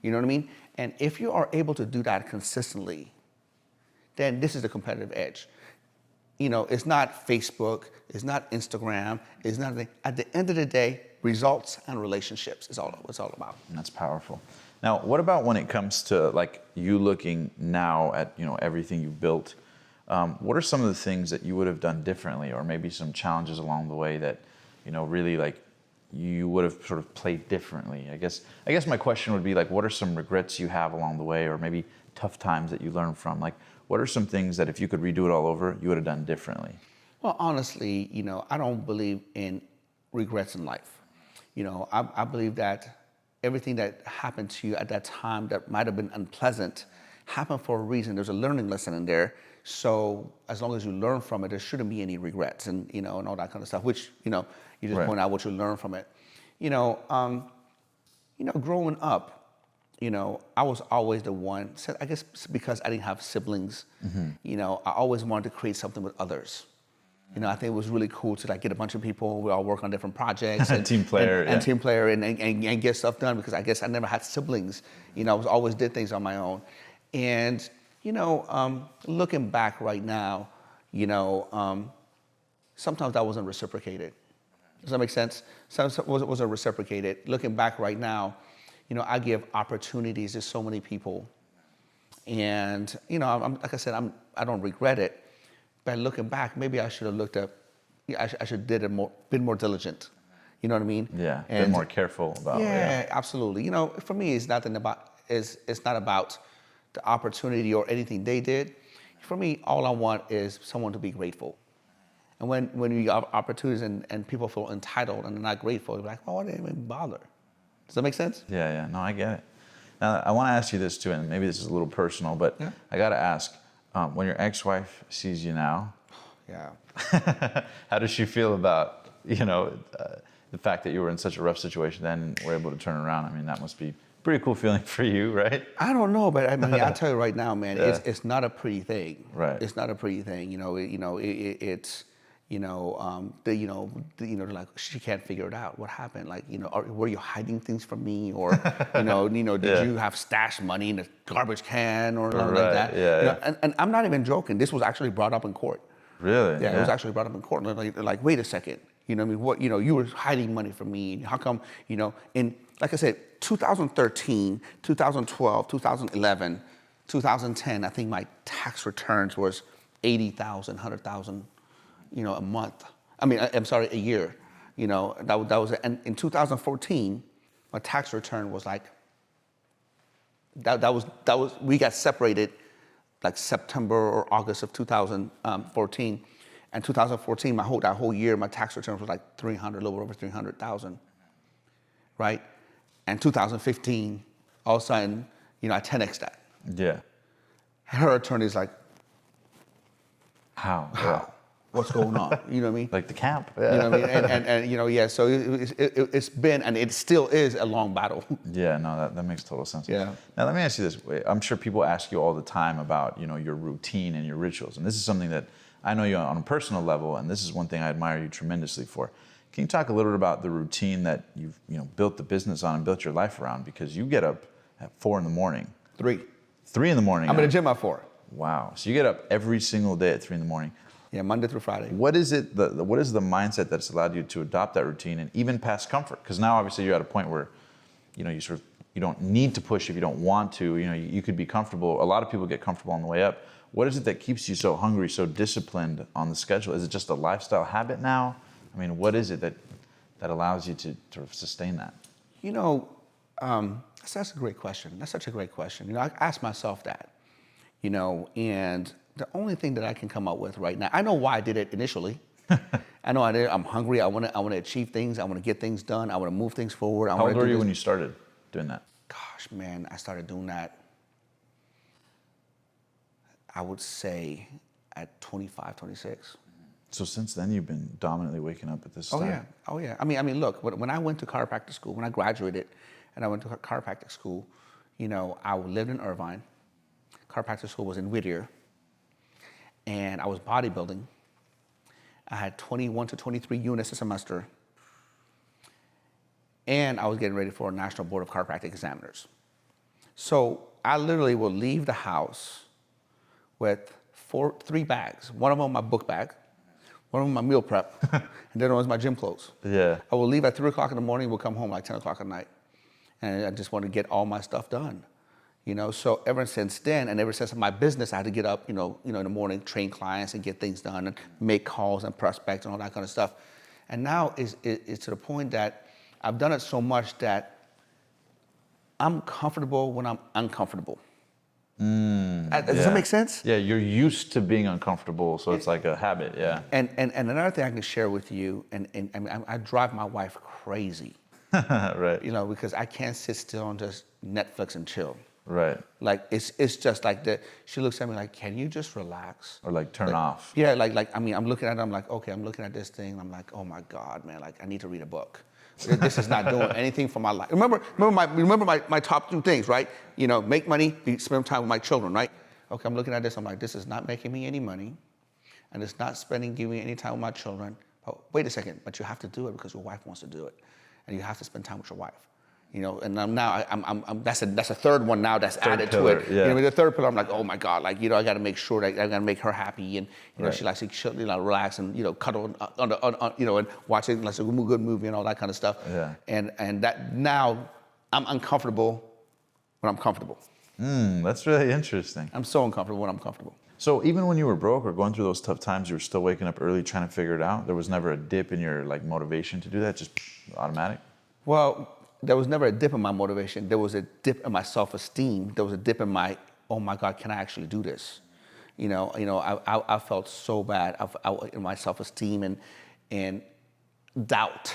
You know what I mean? And if you are able to do that consistently, then this is the competitive edge. It's not Facebook, it's not Instagram, at the end of the day, results and relationships is all it's all about. And that's powerful. Now, what about when it comes to like you looking now at, everything you've built? What are some of the things that you would have done differently, or maybe some challenges along the way that, really like you would have sort of played differently? I guess my question would be like, what are some regrets you have along the way, or maybe tough times that you learned from? Like, what are some things that if you could redo it all over, you would have done differently? Well, honestly, I don't believe in regrets in life. I believe that everything that happened to you at that time that might have been unpleasant happened for a reason. There's a learning lesson in there. So as long as you learn from it, there shouldn't be any regrets and, and all that kind of stuff, which, you just Right. point out what you learn from it. Growing up, I was always the one, I guess because I didn't have siblings, I always wanted to create something with others. I think it was really cool to like get a bunch of people. We all work on different projects. And, Team player, and team player, and get stuff done because I guess I never had siblings. I was always did things on my own. And looking back right now, sometimes that wasn't reciprocated. Does that make sense? Sometimes it wasn't reciprocated. Looking back right now, I give opportunities to so many people, and like I said, I don't regret it. But looking back, maybe I should have looked up. I should been more diligent. You know what I mean? Yeah, been more careful about. Yeah, absolutely. For me, it's not about the opportunity or anything they did. For me, all I want is someone to be grateful. And when you have opportunities and people feel entitled and they're not grateful, they're like, why didn't even bother? Does that make sense? Yeah. No, I get it. Now, I want to ask you this too, and maybe this is a little personal, but Yeah. I got to ask, when your ex-wife sees you now, Yeah. how does she feel about, the fact that you were in such a rough situation then and were able to turn around? I mean, that must be a pretty cool feeling for you, right? I don't know, but I mean, I'll tell you right now, man, Yeah. it's not a pretty thing. Right. It's not a pretty thing. It's they're like, she can't figure it out. What happened? Like, were you hiding things from me, or, did Yeah. you have stashed money in a garbage can or something Right, like that? yeah. And I'm not even joking. This was actually brought up in court. Really? Yeah, it was actually brought up in court. They're like, wait a second. You were hiding money from me. How come, in, like I said, 2013, 2012, 2011, 2010, I think my tax returns was 80,000, 100,000, a month. I'm sorry, a year. That was it. And in 2014, my tax return was like, that was, we got separated like September or August of 2014. And 2014, that whole year, my tax return was like 300, a little over 300,000, right? And 2015, all of a sudden, I 10x that. Yeah. Her attorney's like, How? how? What's going on? You know what I mean? Like the camp. You know what I mean? Yeah. So it's been, and it still is a long battle. Yeah, no, that makes total sense. Yeah. Now let me ask you this. I'm sure people ask you all the time about, your routine and your rituals. And this is something that I know you on a personal level, and this is one thing I admire you tremendously for. Can you talk a little bit about the routine that you've built the business on and built your life around? Because you get up at 4 a.m. 3. 3 a.m. I'm in the gym at 4. Wow. So you get up every single day at 3 a.m. Yeah, Monday through Friday. What is it? What is the mindset that's allowed you to adopt that routine and even past comfort? Because now obviously you're at a point where, you don't need to push if you don't want to. You could be comfortable. A lot of people get comfortable on the way up. What is it that keeps you so hungry, so disciplined on the schedule? Is it just a lifestyle habit now? I mean, what is it that allows you to sustain that? That's a great question. That's such a great question. I ask myself that, and the only thing that I can come up with right now, I know why I did it initially. I know I did. I'm hungry. I want to achieve things. I want to get things done. I want to move things forward. How old were you when you started doing that? Gosh, man, I started doing that, I would say, at 25, 26. So since then, you've been dominantly waking up at this time? Oh yeah. I mean, look, when I went to chiropractic school, when I graduated and I went to chiropractic school, I lived in Irvine. Chiropractic school was in Whittier. And I was bodybuilding. I had 21 to 23 units a semester. And I was getting ready for a National Board of Chiropractic Examiners. So I literally would leave the house with 3 bags. One of them my book bag, one of them my meal prep, and the other one was my gym clothes. Yeah. I would leave at 3 o'clock in the morning, would come home like 10 o'clock at night. and I just want to get all my stuff done. So ever since then, and ever since my business, I had to get up, in the morning, train clients and get things done and make calls and prospects and all that kind of stuff. And now it's to the point that I've done it so much that I'm comfortable when I'm uncomfortable. Does that make sense? Yeah, you're used to being uncomfortable, so it's like a habit, yeah. And another thing I can share with you, and I drive my wife crazy. Right. Because I can't sit still and just Netflix and chill. Right. Like it's just like that. She looks at me like, "Can you just relax?" Or like turn off. Yeah, I'm looking at it. I'm like, okay, I'm looking at this thing. And I'm like, oh my God, man! Like I need to read a book. This is not doing anything for my life. Remember my top 2 things, right? Make money, spend time with my children, right? Okay, I'm looking at this. I'm like, this is not making me any money, and it's not giving me any time with my children. But wait a second, but you have to do it because your wife wants to do it, and you have to spend time with your wife. And now that's a third one now that's added pillar, to it. yeah. The third pillar, I'm like, oh my God, I got to make sure that I got to make her happy, and Right. she likes to relax and cuddle on and watch it like a good movie and all that kind of stuff. Yeah. And that now I'm uncomfortable when I'm comfortable. That's really interesting. I'm so uncomfortable when I'm comfortable. So even when you were broke or going through those tough times, you were still waking up early trying to figure it out? There was never a dip in your motivation to do that, just automatic? Well, there was never a dip in my motivation. There was a dip in my self-esteem. There was a dip in my, oh my God, can I actually do this? I felt so bad in my self-esteem and doubt.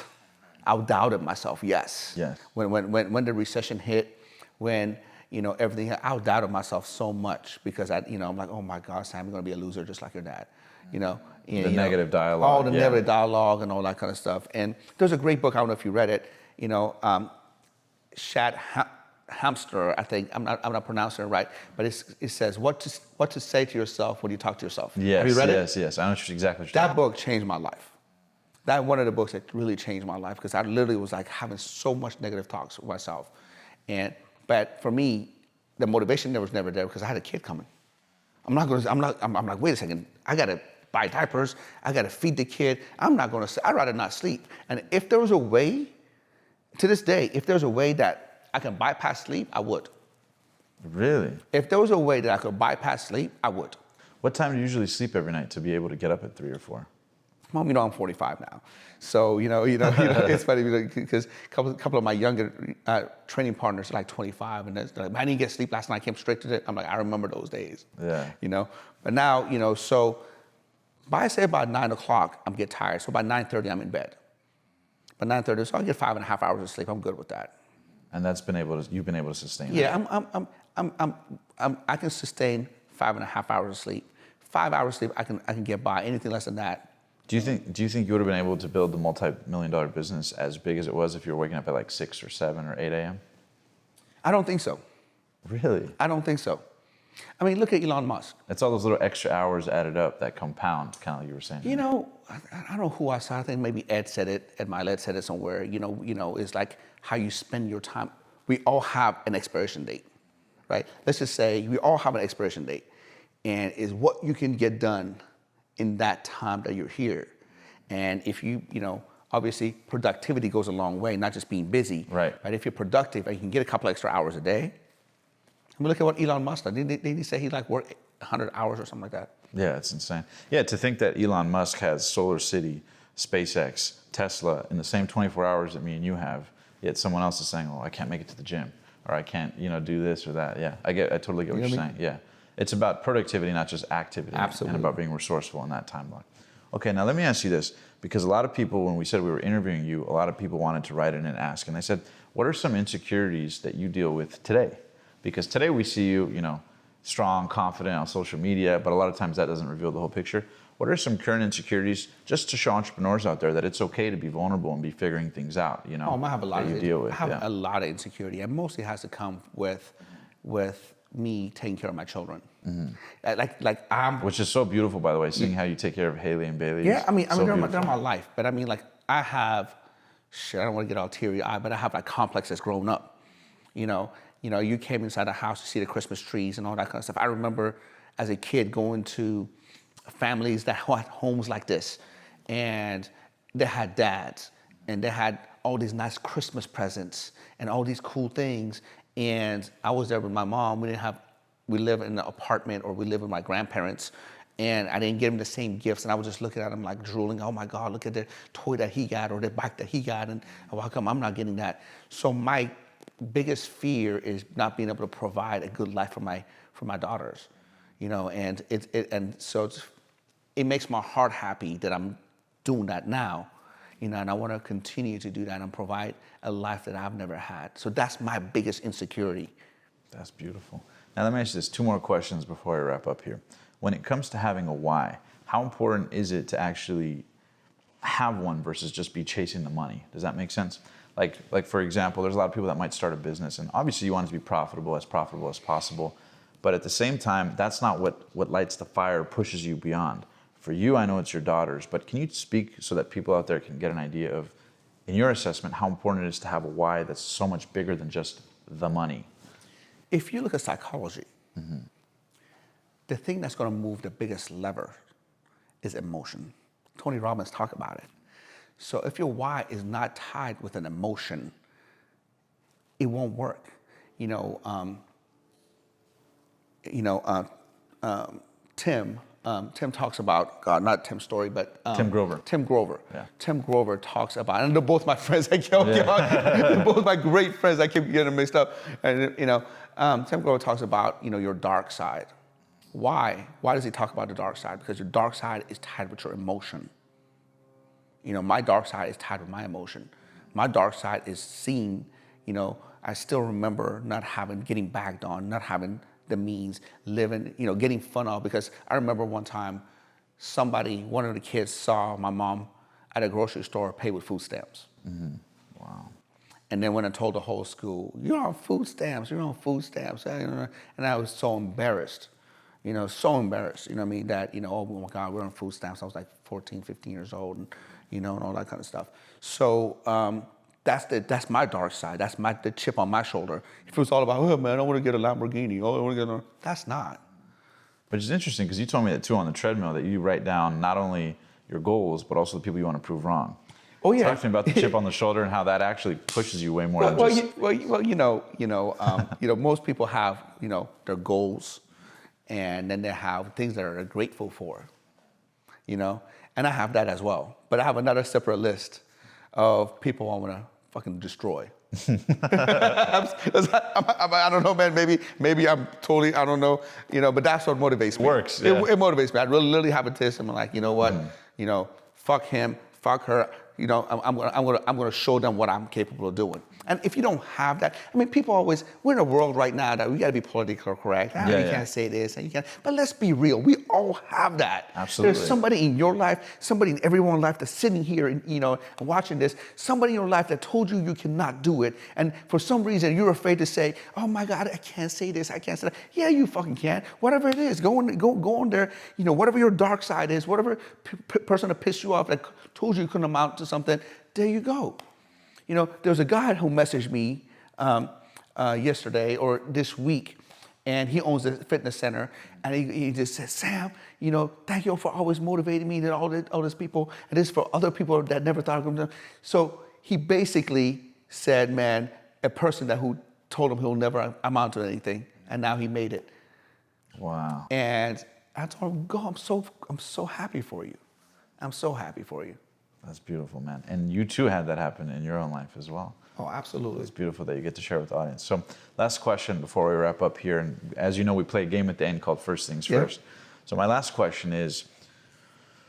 I doubted myself. Yes. Yes. When the recession hit, when everything, I doubted myself so much because I'm like, oh my God, Sam, you're gonna be a loser just like your dad. The negative dialogue. All the negative dialogue and all that kind of stuff. And there's a great book. I don't know if you read it. Shad Hamster, I think I'm not pronouncing it right, but it says what to say to yourself when you talk to yourself. Yes, have you read yes, it? yes. I know exactly what you're That talking book changed my life. That one of the books that really changed my life because I literally was like having so much negative talks with myself, but for me, the motivation was never there because I had a kid coming. I'm like, wait a second, I gotta buy diapers, I gotta feed the kid. I'd rather not sleep. And if there was a way, to this day, if there's a way that I can bypass sleep, I would. Really? If there was a way that I could bypass sleep, I would. What time do you usually sleep every night to be able to get up at 3 or 4? Well, I'm 45 now, so it's funny because a couple of my younger training partners are like 25, and they're like, "Man, I didn't get sleep last night. I came straight to it." I'm like, I remember those days. Yeah. But now, so by say about 9 o'clock, I'm get tired. So by 9:30, I'm in bed. By 9:30, so I get 5.5 hours of sleep. I'm good with that. And you've been able to sustain that. Yeah, I can sustain 5.5 hours of sleep. 5 hours of sleep, I can get by. Anything less than that. Do you think you would have been able to build the multi-million-dollar business as big as it was if you were waking up at like 6 or 7 or 8 a.m.? I don't think so. Really? I don't think so. I mean, look at Elon Musk. It's all those little extra hours added up that compound, kind of like you were saying. I don't know who I saw. I think maybe Ed said it. Ed Milet said it somewhere. It's like how you spend your time. We all have an expiration date, right? Let's just say we all have an expiration date, and is what you can get done in that time that you're here. And if obviously productivity goes a long way, not just being busy. Right. But if you're productive and you can get a couple extra hours a day. I mean, look at what Elon Musk did. Didn't he say he worked 100 hours or something like that? Yeah, it's insane. Yeah, to think that Elon Musk has Solar City, SpaceX, Tesla in the same 24 hours that me and you have, yet someone else is saying, "Oh, I can't make it to the gym," or "I can't, do this or that." Yeah, I totally get what you're saying. Yeah, it's about productivity, not just activity. Absolutely. And about being resourceful in that time block. Okay, now let me ask you this, because a lot of people, when we said we were interviewing you, a lot of people wanted to write in and ask, and they said, "What are some insecurities that you deal with today?" Because today we see you, strong, confident on social media, but a lot of times that doesn't reveal the whole picture. What are some current insecurities, just to show entrepreneurs out there that it's okay to be vulnerable and be figuring things out, I have a lot that you deal with? I have a lot of insecurity, and mostly has to come with me taking care of my children. Mm-hmm. Which is so beautiful, by the way, seeing how you take care of Haley and Bailey. Yeah, they're my life, but I have, I don't want to get all teary-eyed, but I have complexes growing up. You came inside the house to see the Christmas trees and all that kind of stuff. I remember as a kid going to families that had homes like this, and they had dads, and they had all these nice Christmas presents and all these cool things. And I was there with my mom. We live in an apartment, or we live with my grandparents, and I didn't give him the same gifts. And I was just looking at him like drooling, oh my God, look at the toy that he got or the bike that he got. And how come I'm not getting that? So my biggest fear is not being able to provide a good life for my daughters, and it makes my heart happy that I'm doing that now, and I want to continue to do that and provide a life that I've never had. So that's my biggest insecurity. That's beautiful. Now let me ask you this, 2 more questions before I wrap up here. When it comes to having a why, how important is it to actually have one versus just be chasing the money? Does that make sense? Like for example, there's a lot of people that might start a business, and obviously you want it to be profitable as possible. But at the same time, that's not what lights the fire, pushes you beyond. For you, I know it's your daughters, but can you speak so that people out there can get an idea of, in your assessment, how important it is to have a why that's so much bigger than just the money? If you look at psychology, the thing that's going to move the biggest lever is emotion. Tony Robbins talked about it. So if your why is not tied with an emotion, it won't work. Tim talks about, not Tim's story, but Tim Grover. Tim Grover. Yeah. Tim Grover talks about, and they're both my friends. They're both my great friends. I keep getting them mixed up. And Tim Grover talks about your dark side. Why? Why does he talk about the dark side? Because your dark side is tied with your emotion. My dark side is tied with my emotion. My dark side is seen. I still remember getting bagged on, not having the means, living, getting fun of, because I remember one time one of the kids saw my mom at a grocery store pay with food stamps. Mm-hmm. Wow. And then went and told the whole school, you're on food stamps. And I was so embarrassed, so embarrassed, that, oh my God, we're on food stamps. I was like 14, 15 years old, and all that kind of stuff. So, that's my dark side. That's the chip on my shoulder. If it was all about, oh man, I want to get a Lamborghini. Oh, I want to get that's not. But it's interesting because you told me that too on the treadmill, that you write down not only your goals, but also the people you want to prove wrong. Oh yeah. Talk to me about the chip on the shoulder and how that actually pushes you way more than just. Most people have, their goals, and then they have things that they're grateful for, and I have that as well. But I have another separate list of people I want to fucking destroy. I don't know, man. Maybe I'm totally, I don't know, but that's what motivates me. Works. Yeah. It motivates me. I really literally have a test. I'm like, you know what? Fuck him, fuck her. I'm gonna show them what I'm capable of doing. And if you don't have that, people always, we're in a world right now that we gotta be politically correct. You can't say this and you can't, but let's be real. We all have that. Absolutely. There's somebody in your life, somebody in everyone's life that's sitting here and, watching this, somebody in your life that told you cannot do it. And for some reason you're afraid to say, oh my God, I can't say this, I can't say that. Yeah, you fucking can. Whatever it is, go on there, whatever your dark side is, whatever person that pissed you off that told you couldn't amount to something, there you go. There's a guy who messaged me yesterday or this week, and he owns a fitness center, and he just said, Sam, thank you for always motivating me, that all these people, and this is for other people that never thought of them. So he basically said, man, a person who told him he'll never amount to anything, and now he made it. Wow. And I told him, go, I'm so happy for you. I'm so happy for you. That's beautiful, man. And you too had that happen in your own life as well. Oh, absolutely. It's beautiful that you get to share with the audience. So last question before we wrap up here. And as you know, we play a game at the end called First Things First. So my last question is,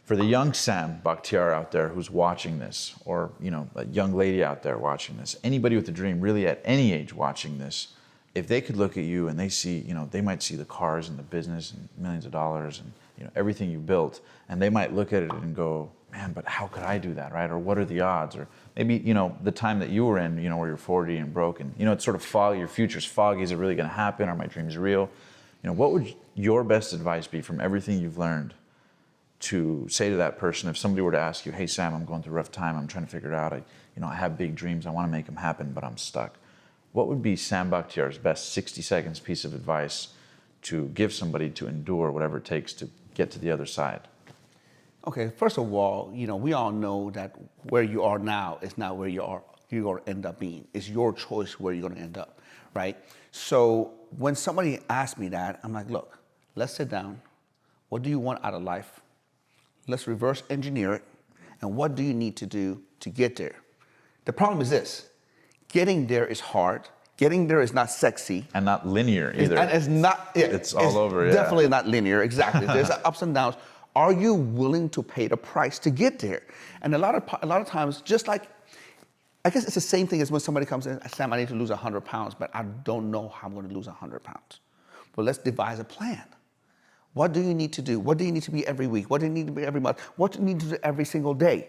for the young Sam Bakhtiar out there who's watching this, or a young lady out there watching this, anybody with a dream, really at any age watching this, if they could look at you and they see, they might see the cars and the business and millions of dollars and everything you built, and they might look at it and go, man, but how could I do that, right? Or what are the odds? Or maybe, the time that you were in, where you're 40 and broken, it's sort of foggy, your future's foggy, is it really gonna happen? Are my dreams real? What would your best advice be from everything you've learned to say to that person if somebody were to ask you, hey Sam, I'm going through a rough time, I'm trying to figure it out, I have big dreams, I wanna make them happen, but I'm stuck. What would be Sam Bakhtiar's best 60 seconds piece of advice to give somebody to endure whatever it takes to get to the other side? Okay, first of all, we all know that where you are now is not where you are you're going to end up being. It's your choice where you're going to end up, right? So when somebody asks me that, I'm like, look, let's sit down. What do you want out of life? Let's reverse engineer it. And what do you need to do to get there? The problem is this. Getting there is hard. Getting there is not sexy. And not linear either. It's not. It's all over, yeah. Definitely not linear, exactly. There's ups and downs. Are you willing to pay the price to get there? And a lot of times, just like, I guess it's the same thing as when somebody comes in, Sam, I need to lose 100 pounds, but I don't know how I'm going to lose 100 pounds. Well, let's devise a plan. What do you need to do? What do you need to be every week? What do you need to be every month? What do you need to do every single day?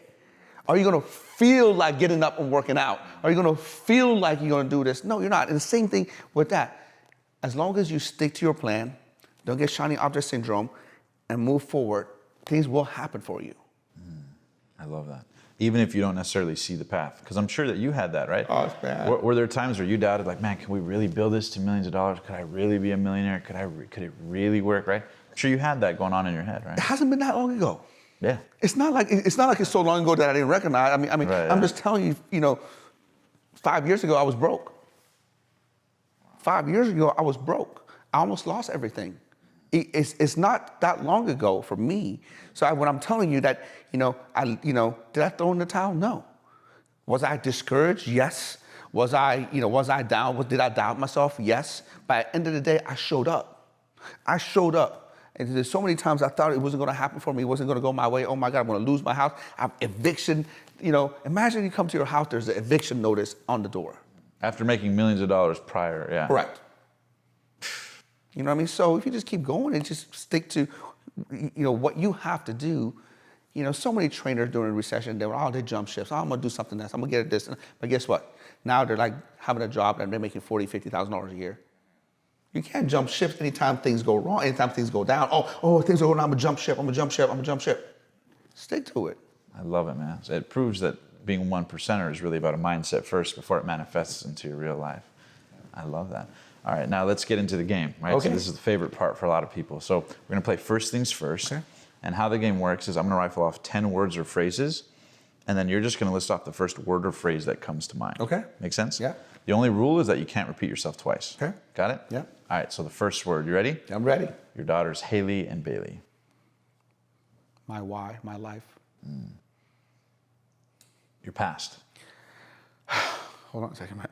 Are you going to feel like getting up and working out? Are you going to feel like you're going to do this? No, you're not. And the same thing with that. As long as you stick to your plan, don't get shiny object syndrome, and move forward, things will happen for you. I love that. Even if you don't necessarily see the path. Because I'm sure that you had that, right? Oh, it's bad. Were there times where you doubted, like, man, can we really build this to millions of dollars? Could I really be a millionaire? Could it really work, right? I'm sure you had that going on in your head, right? It hasn't been that long ago. Yeah. It's not like it's so long ago that I didn't recognize. I mean, Right, I'm just telling you, 5 years ago I was broke. 5 years ago I was broke. I almost lost everything. It's not that long ago for me. So when I'm telling you that, did I throw in the towel? No. Was I discouraged? Yes. Was I down? Did I doubt myself? Yes. By the end of the day, I showed up. And there's so many times I thought it wasn't going to happen for me. It wasn't going to go my way. Oh my God, I'm going to lose my house. I have eviction. Imagine you come to your house, there's an eviction notice on the door. After making millions of dollars prior, yeah. Correct. You know what I mean? So if you just keep going and just stick to, what you have to do. So many trainers during the recession, they jump ships. Oh, I'm going to do something else. I'm going to get this. But guess what? Now they're like having a job and they're making $40,000, $50,000 a year. You can't jump ships anytime things go wrong, anytime things go down. Oh, things are going down, I'm going to jump ship. Stick to it. I love it, man. It proves that being 1%er is really about a mindset first before it manifests into your real life. I love that. All right, now let's get into the game, right? Okay. So this is the favorite part for a lot of people. So we're going to play first things first. Okay. And how the game works is I'm going to rifle off 10 words or phrases, and then you're just going to list off the first word or phrase that comes to mind. Okay. Make sense? Yeah. The only rule is that you can't repeat yourself twice. Okay. Got it? Yeah. All right, so the first word, you ready? I'm ready. Your daughters, Haley and Bailey. My why, my life. Your past. Hold on a second, man.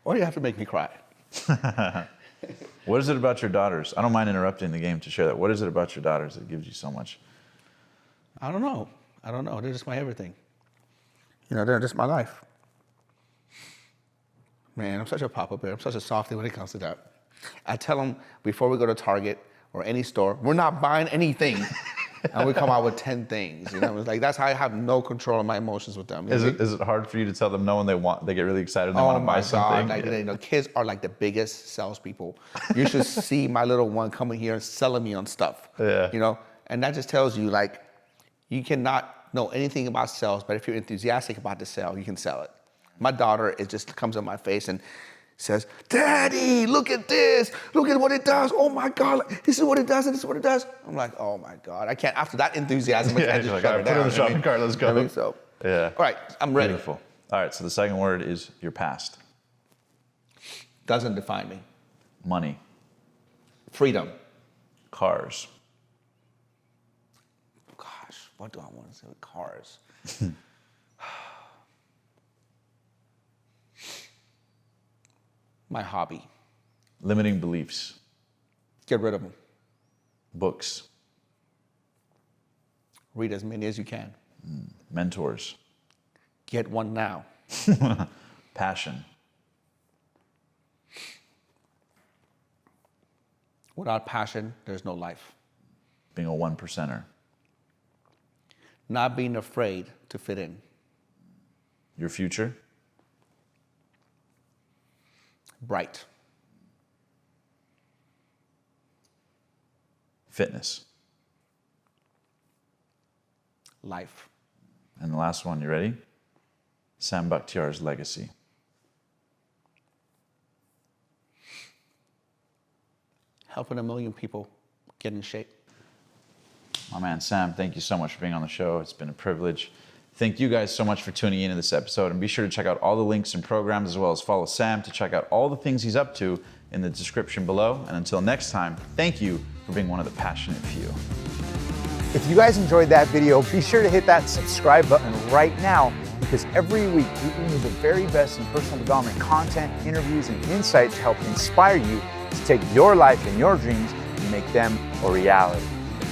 Why do you have to make me cry? What is it about your daughters? I don't mind interrupting the game to share that. What is it about your daughters that gives you so much? I don't know. They're just my everything. They're just my life. Man, I'm such a papa bear. I'm such a softie when it comes to that. I tell them before we go to Target or any store, we're not buying anything. And we come out with 10 things. It's like that's how I have no control of my emotions with them. Is it hard for you to tell them no when they get really excited and they want to buy something? Oh my God, kids are like the biggest salespeople. You should see my little one coming here and selling me on stuff. Yeah. And that just tells you like, you cannot know anything about sales, but if you're enthusiastic about the sale, you can sell it. My daughter, it just comes on my face and says, Daddy, look at this. Look at what it does. Oh my God, this is what it does and this is what it does. I'm like, oh my God. I can't, after that enthusiasm, I can't just shut her down. Put it in the shopping cart, let's go. So, yeah. All right, I'm ready. Beautiful. All right, so the second word is your past. Doesn't define me. Money. Freedom. Cars. Gosh, what do I want to say with cars? My hobby. Limiting beliefs. Get rid of them. Books. Read as many as you can. Mentors. Get one now. Passion. Without passion, there's no life. Being a 1%er. Not being afraid to fit in. Your future. Bright. Fitness. Life. And the last one, you ready? Sam Bakhtiar's legacy. Helping 1 million people get in shape. My man, Sam, thank you so much for being on the show. It's been a privilege. Thank you guys so much for tuning in to this episode, and be sure to check out all the links and programs, as well as follow Sam to check out all the things he's up to in the description below. And until next time, thank you for being one of the passionate few. If you guys enjoyed that video, be sure to hit that subscribe button right now, because every week we bring you the very best in personal development content, interviews, and insight to help inspire you to take your life and your dreams and make them a reality.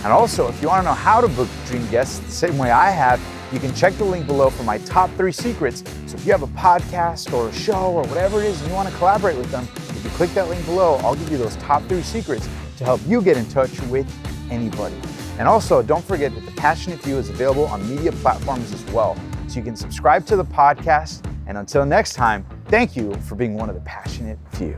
And also, if you want to know how to book dream guests the same way I have, you can check the link below for my top 3 secrets. So if you have a podcast or a show or whatever it is and you want to collaborate with them, if you click that link below, I'll give you those top 3 secrets to help you get in touch with anybody. And also, don't forget that The Passionate Few is available on media platforms as well. So you can subscribe to the podcast. And until next time, thank you for being one of the passionate few.